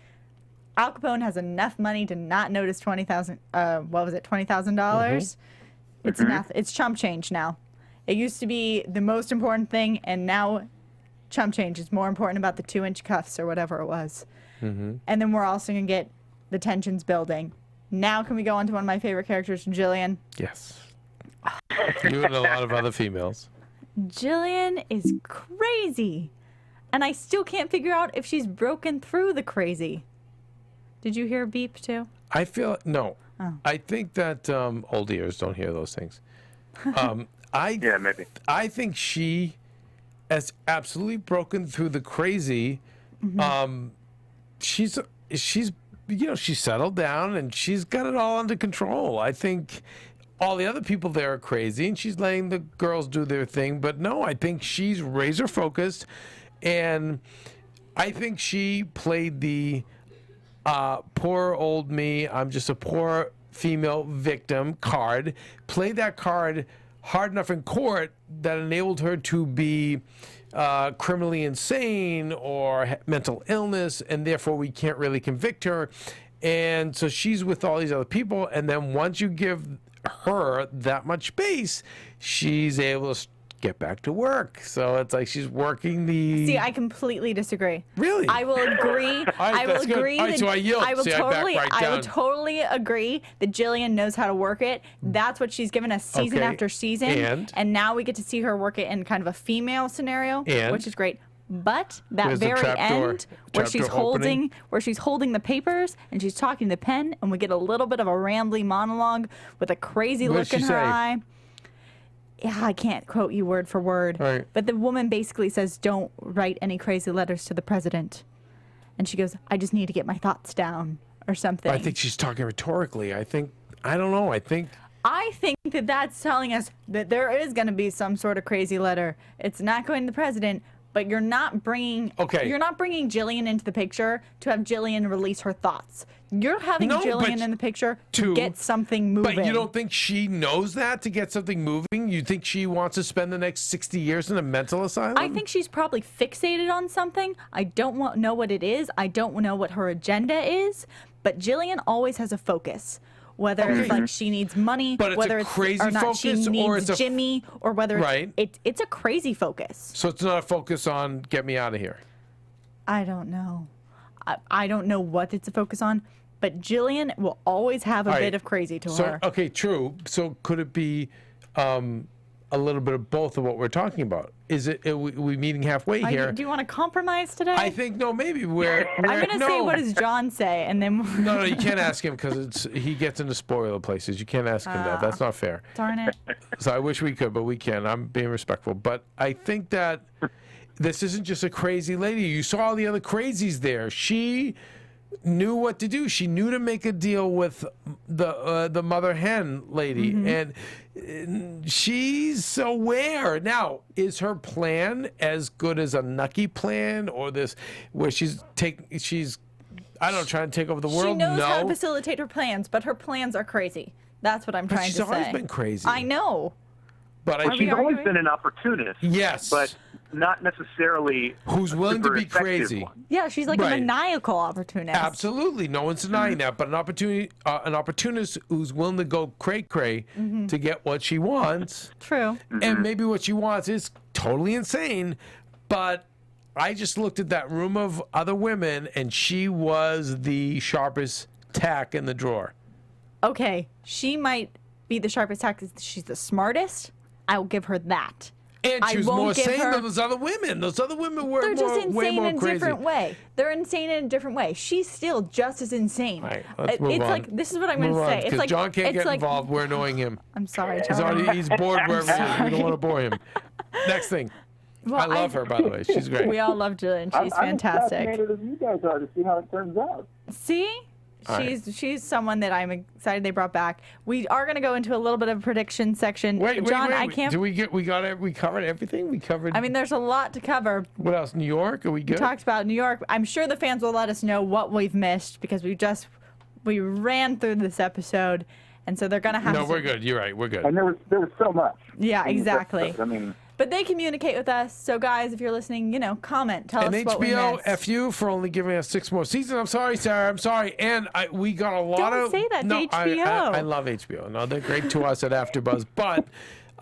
Al Capone has enough money to not notice $20,000. It's enough. It's chump change now. It used to be the most important thing, and now chump change is more important about the 2-inch cuffs or whatever it was. And then we're also going to get the tensions building. Now can we go on to one of my favorite characters, Jillian? Yes. You and a lot of other females. Jillian is crazy. And I still can't figure out if she's broken through the crazy. Did you hear a beep too? I feel no. Oh. I think that old ears don't hear those things. Yeah, maybe. I think she has absolutely broken through the crazy. She's she's settled down and she's got it all under control. I think all the other people there are crazy and she's letting the girls do their thing. But no, I think she's razor focused, and I think she played the poor old me, I'm just a poor female victim card, played that card hard enough in court that enabled her to be criminally insane or mental illness, and therefore we can't really convict her. And so she's with all these other people, and then once you give her that much space, she's able to get back to work. So it's like she's working the... See, I completely disagree. Really? I will agree. I will agree. All right, so I yield. I will See, I back totally. right I will down. totally agree that Jillian knows how to work it. That's what she's given us season Okay. after season, And now we get to see her work it in kind of a female scenario, And? which is great. But that Where's the very trap door? end, where Trap she's door opening? holding the papers and she's talking to the pen, and we get a little bit of a rambling monologue with a crazy What look did in she her say? eye. Yeah, I can't quote you word for word. Right. But the woman basically says, "Don't write any crazy letters to the president." And she goes, "I just need to get my thoughts down," or something. I think she's talking rhetorically. I don't know. I think that that's telling us that there is going to be some sort of crazy letter. It's not going to the president, but you're not bringing Jillian into the picture to have Jillian release her thoughts. You're having No, Jillian but in the picture to get something moving. But you don't think she knows that to get something moving? You think she wants to spend the next 60 years in a mental asylum? I think she's probably fixated on something. I don't know what it is. I don't know what her agenda is. But Jillian always has a focus. Whether it's like she needs money, But it's whether a it's crazy or not focus, she or needs it's a Jimmy, or whether Right. it's a crazy focus. So it's not a focus on get me out of here. I don't know. I don't know what it's a focus on, but Jillian will always have a All right. bit of crazy to So her. okay, true. So could it be a little bit of both of what we're talking about? Is it are we meeting halfway here? Do you want to compromise today? I think no, maybe we're I'm going to say, what does John say? And then No, you can't ask him because he gets into spoiler places. You can't ask him that. That's not fair. Darn it. So I wish we could, but we can't. I'm being respectful. But I think that this isn't just a crazy lady. You saw all the other crazies there. She knew what to do. She knew to make a deal with the mother hen lady, and she's aware. Now, is her plan as good as a Nucky plan, or this where she's I don't know, trying to take over the world? She knows no. how to facilitate her plans, but her plans are crazy. That's what I'm trying to say. She's always been crazy. I know. But I Are think we She's always arguing? been an opportunist. Yes. But not necessarily Who's a willing to super be effective crazy. one. Yeah, she's like Right. a maniacal opportunist. Absolutely, no one's denying that. But an opportunist who's willing to go cray cray to get what she wants, True. and maybe what she wants is totally insane. But I just looked at that room of other women, and she was the sharpest tack in the drawer. Okay, she might be the sharpest tack. She's the smartest. I will give her that. And she I was won't more give sane her- than those other women. Those other women were They're just way insane more in a crazy. different way. They're insane in a different way. She's still just as insane. All right, let's move It's on. like, this is what I'm going Move to on, say. It's 'cause like John can't it's get like, involved. We're annoying him. I'm sorry, He's John. already he's bored wherever he is. We sorry. don't want to bore him. Next thing. Well, I love her, by the way. She's great. We all love Jillian. She's I'm as fantastic. fascinated as you guys are to see how it turns out. See? All right. She's someone that I'm excited they brought back. We are going to go into a little bit of a prediction section. Wait, John, I wait. can't. We covered everything? We covered. I mean, there's a lot to cover. what else? New York? Are we good? We talked about New York. I'm sure the fans will let us know what we've missed because we ran through this episode, and so they're going to have No, to. we're good. You're right. We're good. And there was so much. Yeah, in this exactly. episode. I mean, But they communicate with us. So, guys, if you're listening, comment. Tell And us what we HBO, missed. F you for only giving us 6 more seasons. I'm sorry, Sarah. I'm sorry. And we got a lot Don't of. say that to no, HBO. I love HBO. No, they're great to us at AfterBuzz. But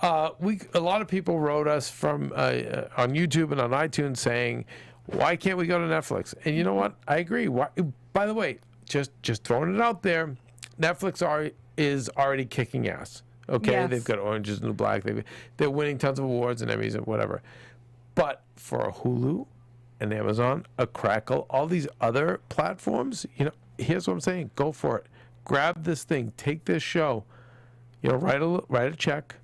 a lot of people wrote us from on YouTube and on iTunes saying, "Why can't we go to Netflix?" And you know what? I agree. Why, by the way, just throwing it out there, Netflix is already kicking ass. Okay, Yes. they've got Orange is the New Black. They're winning tons of awards and Emmys and whatever. But for a Hulu, an Amazon, a Crackle, all these other platforms, here's what I'm saying: go for it. Grab this thing. Take this show. Write a check,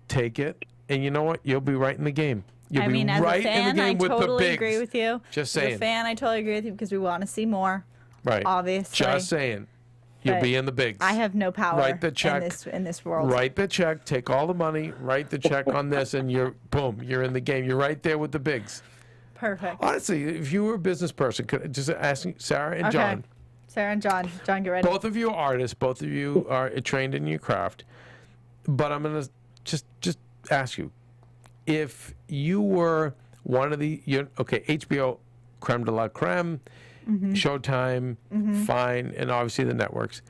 take it, and you know what? You'll be right in the game. You'll be as right a fan, in the game I with the totally bigs. agree with you. Just As saying. a fan, I totally agree with you because we want to see more. Right. Obviously. Just saying. You'll But be in the bigs. I have no power Write the check. in this world. Write the check. Take all the money. Write the check on this, and you're in the game. You're right there with the bigs. Perfect. Honestly, if you were a business person, just asking Sarah and John. Sarah and John. John, get ready. Both of you are artists. Both of you are trained in your craft. But I'm gonna just ask you, if you were one of HBO, creme de la creme, Showtime, fine, and obviously the networks.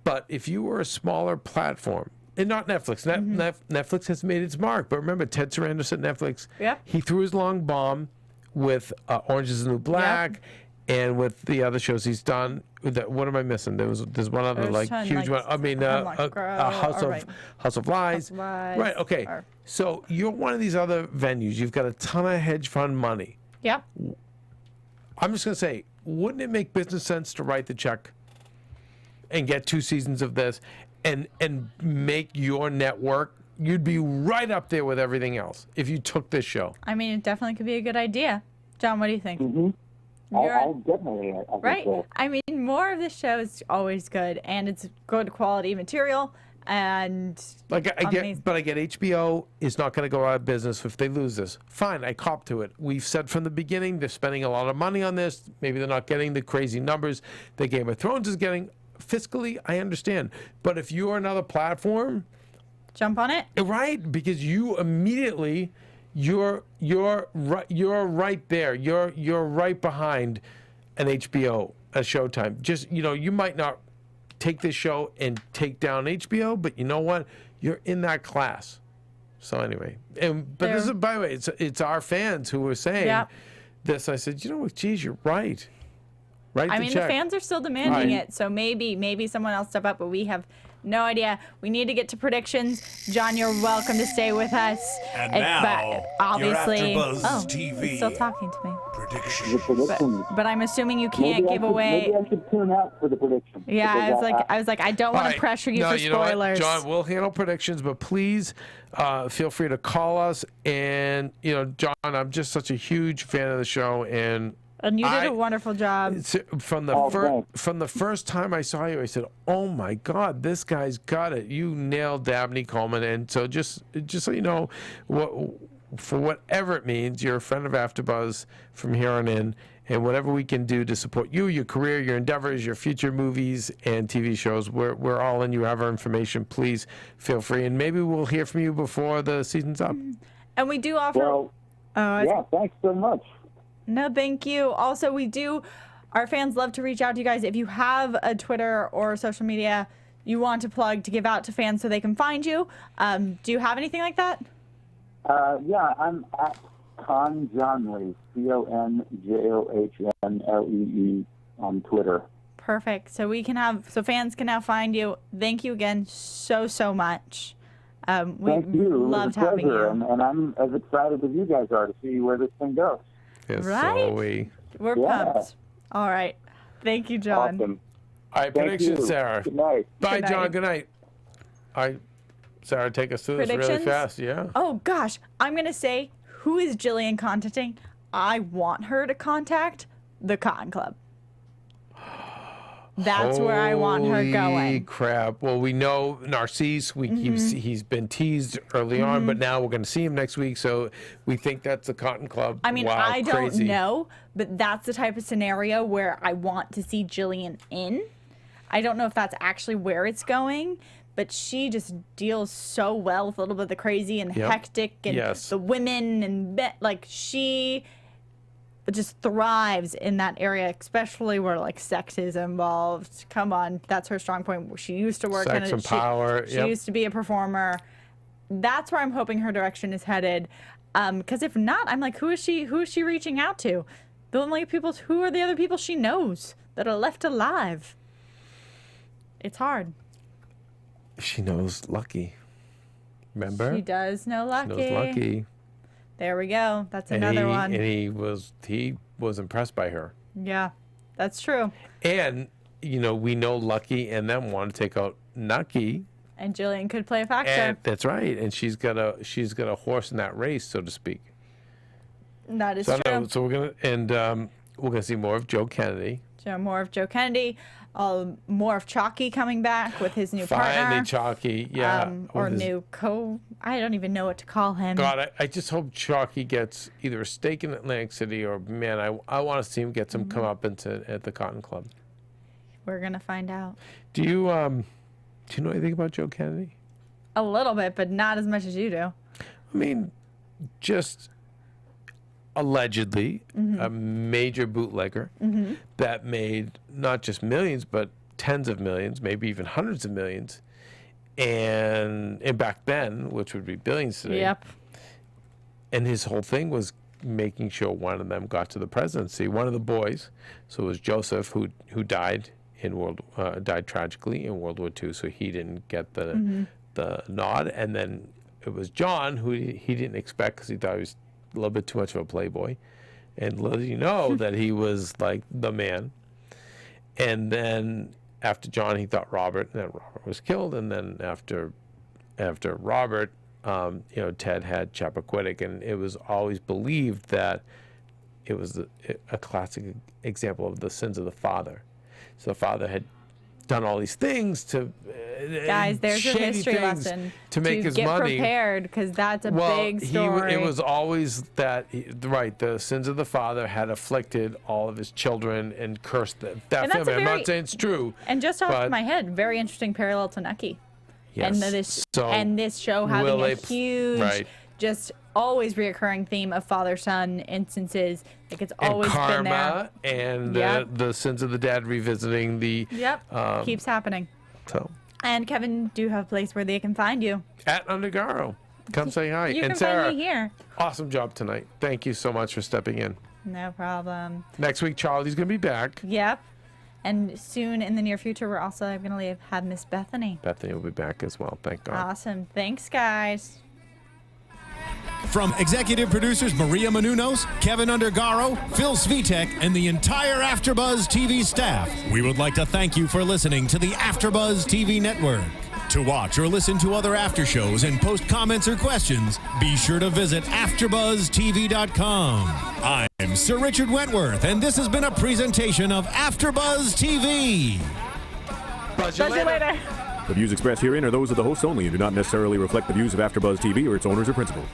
But if you were a smaller platform, and not Netflix, Netflix has made its mark. But remember, Ted Sarandos at Netflix, he threw his long bomb with Orange is the New Black, and with the other shows he's done. What am I missing? There's one other huge one. I mean, House of Lies. Right. Okay. So you're one of these other venues. You've got a ton of hedge fund money. Yep. I'm just gonna say, wouldn't it make business sense to write the check and get 2 seasons of this, and make your network? You'd be right up there with everything else if you took this show. I mean, it definitely could be a good idea. John, what do you think? I'll definitely. I think Right? so. I mean, more of this show is always good, and it's good quality material, and I amazing. get HBO is not going to go out of business if they lose this. Fine, I cop to it. We've said from the beginning they're spending a lot of money on this. Maybe they're not getting the crazy numbers that Game of Thrones is getting. Fiscally, I understand. But if you're another platform, jump on it. right? Because you immediately you're right there. You're right behind an HBO, a Showtime. Just you might not take this show and take down HBO, but you know what? You're in that class. So anyway, but this is, by the way, it's our fans who were saying this. I said, geez, you're right. I mean, the fans are still demanding it, so maybe someone else step up, but we have no idea. We need to get to predictions. John, you're welcome to stay with us. And now, obviously, your AfterBuzz TV he's still talking to me. Prediction. But I'm assuming you can't give away. Maybe I should tune out for the prediction. Yeah, I was like, I don't want to pressure you for you know what, spoilers. John, we'll handle predictions, but please feel free to call us. And John, I'm just such a huge fan of the show, and you did a wonderful job. From the first time I saw you, I said, "Oh my God, this guy's got it! You nailed Dabney Coleman." And so, just so you know, for whatever it means, you're a friend of AfterBuzz from here on in, and whatever we can do to support you, your career, your endeavors, your future movies and TV shows, we're all in. You have our information. Please feel free, and maybe we'll hear from you before the season's up. And we do offer. Well, yeah, thanks so much. No, thank you. Also, our fans love to reach out to you guys. If you have a Twitter or social media you want to plug to give out to fans so they can find you, do you have anything like that? Yeah, I'm at Conjonlee, CONJOHNLEE on Twitter. Perfect. So fans can now find you. Thank you again so much. We Thank you. loved It was a having pleasure, you. and I'm as excited as you guys are to see where this thing goes. Yes, Right? so we. We're pumped. All right. Thank you, John. Awesome. All right, Thank predictions, you. Sarah. Good night. Bye, Good John. night. Good night. All right, Sarah, take us through this really Predictions? fast. Yeah. Oh, gosh. I'm going to say, who is Jillian contacting? I want her to contact the Cotton Club. That's where I want her Holy going. crap. Well, we know Narcisse. He's been teased early on, but now we're going to see him next week. So we think that's the Cotton Club. I mean, wow, I don't crazy. know, but that's the type of scenario where I want to see Jillian in. I don't know if that's actually where it's going, but she just deals so well with a little bit of the crazy and hectic and the women and she just thrives in that area, especially where sex is involved. Come on, that's her strong point. She used to work Sex and power. She used to be a performer. That's where I'm hoping her direction is headed. Because if not, I'm like, who is she reaching out to? The only people. Who are the other people she knows that are left alive? It's hard. She knows Lucky. Remember? She does know Lucky. She knows Lucky. There we go. That's another one. And he was impressed by her. Yeah, that's true. And, you know, we know Lucky and them want to take out Nucky. And Jillian could play a factor. And that's right. And she's got a horse in that race, so to speak. That is true. So we're gonna see more of Joe Kennedy. More of Joe Kennedy. More of Chalky coming back with his new partner. Finally, Chalky, yeah. Or new I don't even know what to call him. God, I just hope Chalky gets either a stake in Atlantic City or, man, I want to see him get some comeuppance at the Cotton Club. We're going to find out. Do you know anything about Joe Kennedy? A little bit, but not as much as you do. I mean, just allegedly a major bootlegger that made not just millions, but tens of millions, maybe even hundreds of millions. And back then, which would be billions today. Yep. And his whole thing was making sure one of them got to the presidency. One of the boys, so it was Joseph, who died died tragically in World War II, so he didn't get the nod. And then it was John, who he didn't expect because he thought he was a little bit too much of a playboy, and let you know that he was like the man. And then after John, he thought Robert, and then Robert was killed. And then after Robert, Ted had Chappaquiddick, and it was always believed that it was a classic example of the sins of the father. So the father had done all these things to guys, there's your history lesson to make his get money. Prepared, because that's a big story. It was always that the sins of the father had afflicted all of his children and cursed that family. I'm not saying it's true. And just off my head, very interesting parallel to Nucky. Yes. And this show having a huge, just always reoccurring theme of father-son instances. Like it's always been there. And the sins of the dad revisiting the. Yep. Keeps happening. So. And Kevin, do you have a place where they can find you? At Undergaro. Come say hi. You and can Sarah, find me here. Awesome job tonight. Thank you so much for stepping in. No problem. Next week, Charlie's going to be back. Yep. And soon in the near future, we're also going to have Miss Bethany. Bethany will be back as well. Thank God. Awesome. Thanks, guys. From executive producers Maria Menounos, Keven Undergaro, Phil Svitek, and the entire AfterBuzz TV staff, we would like to thank you for listening to the AfterBuzz TV network. To watch or listen to other after shows and post comments or questions, be sure to visit AfterBuzzTV.com. I'm Sir Richard Wentworth, and this has been a presentation of AfterBuzz TV. Buzz you later. The views expressed herein are those of the hosts only and do not necessarily reflect the views of AfterBuzz TV or its owners or principals.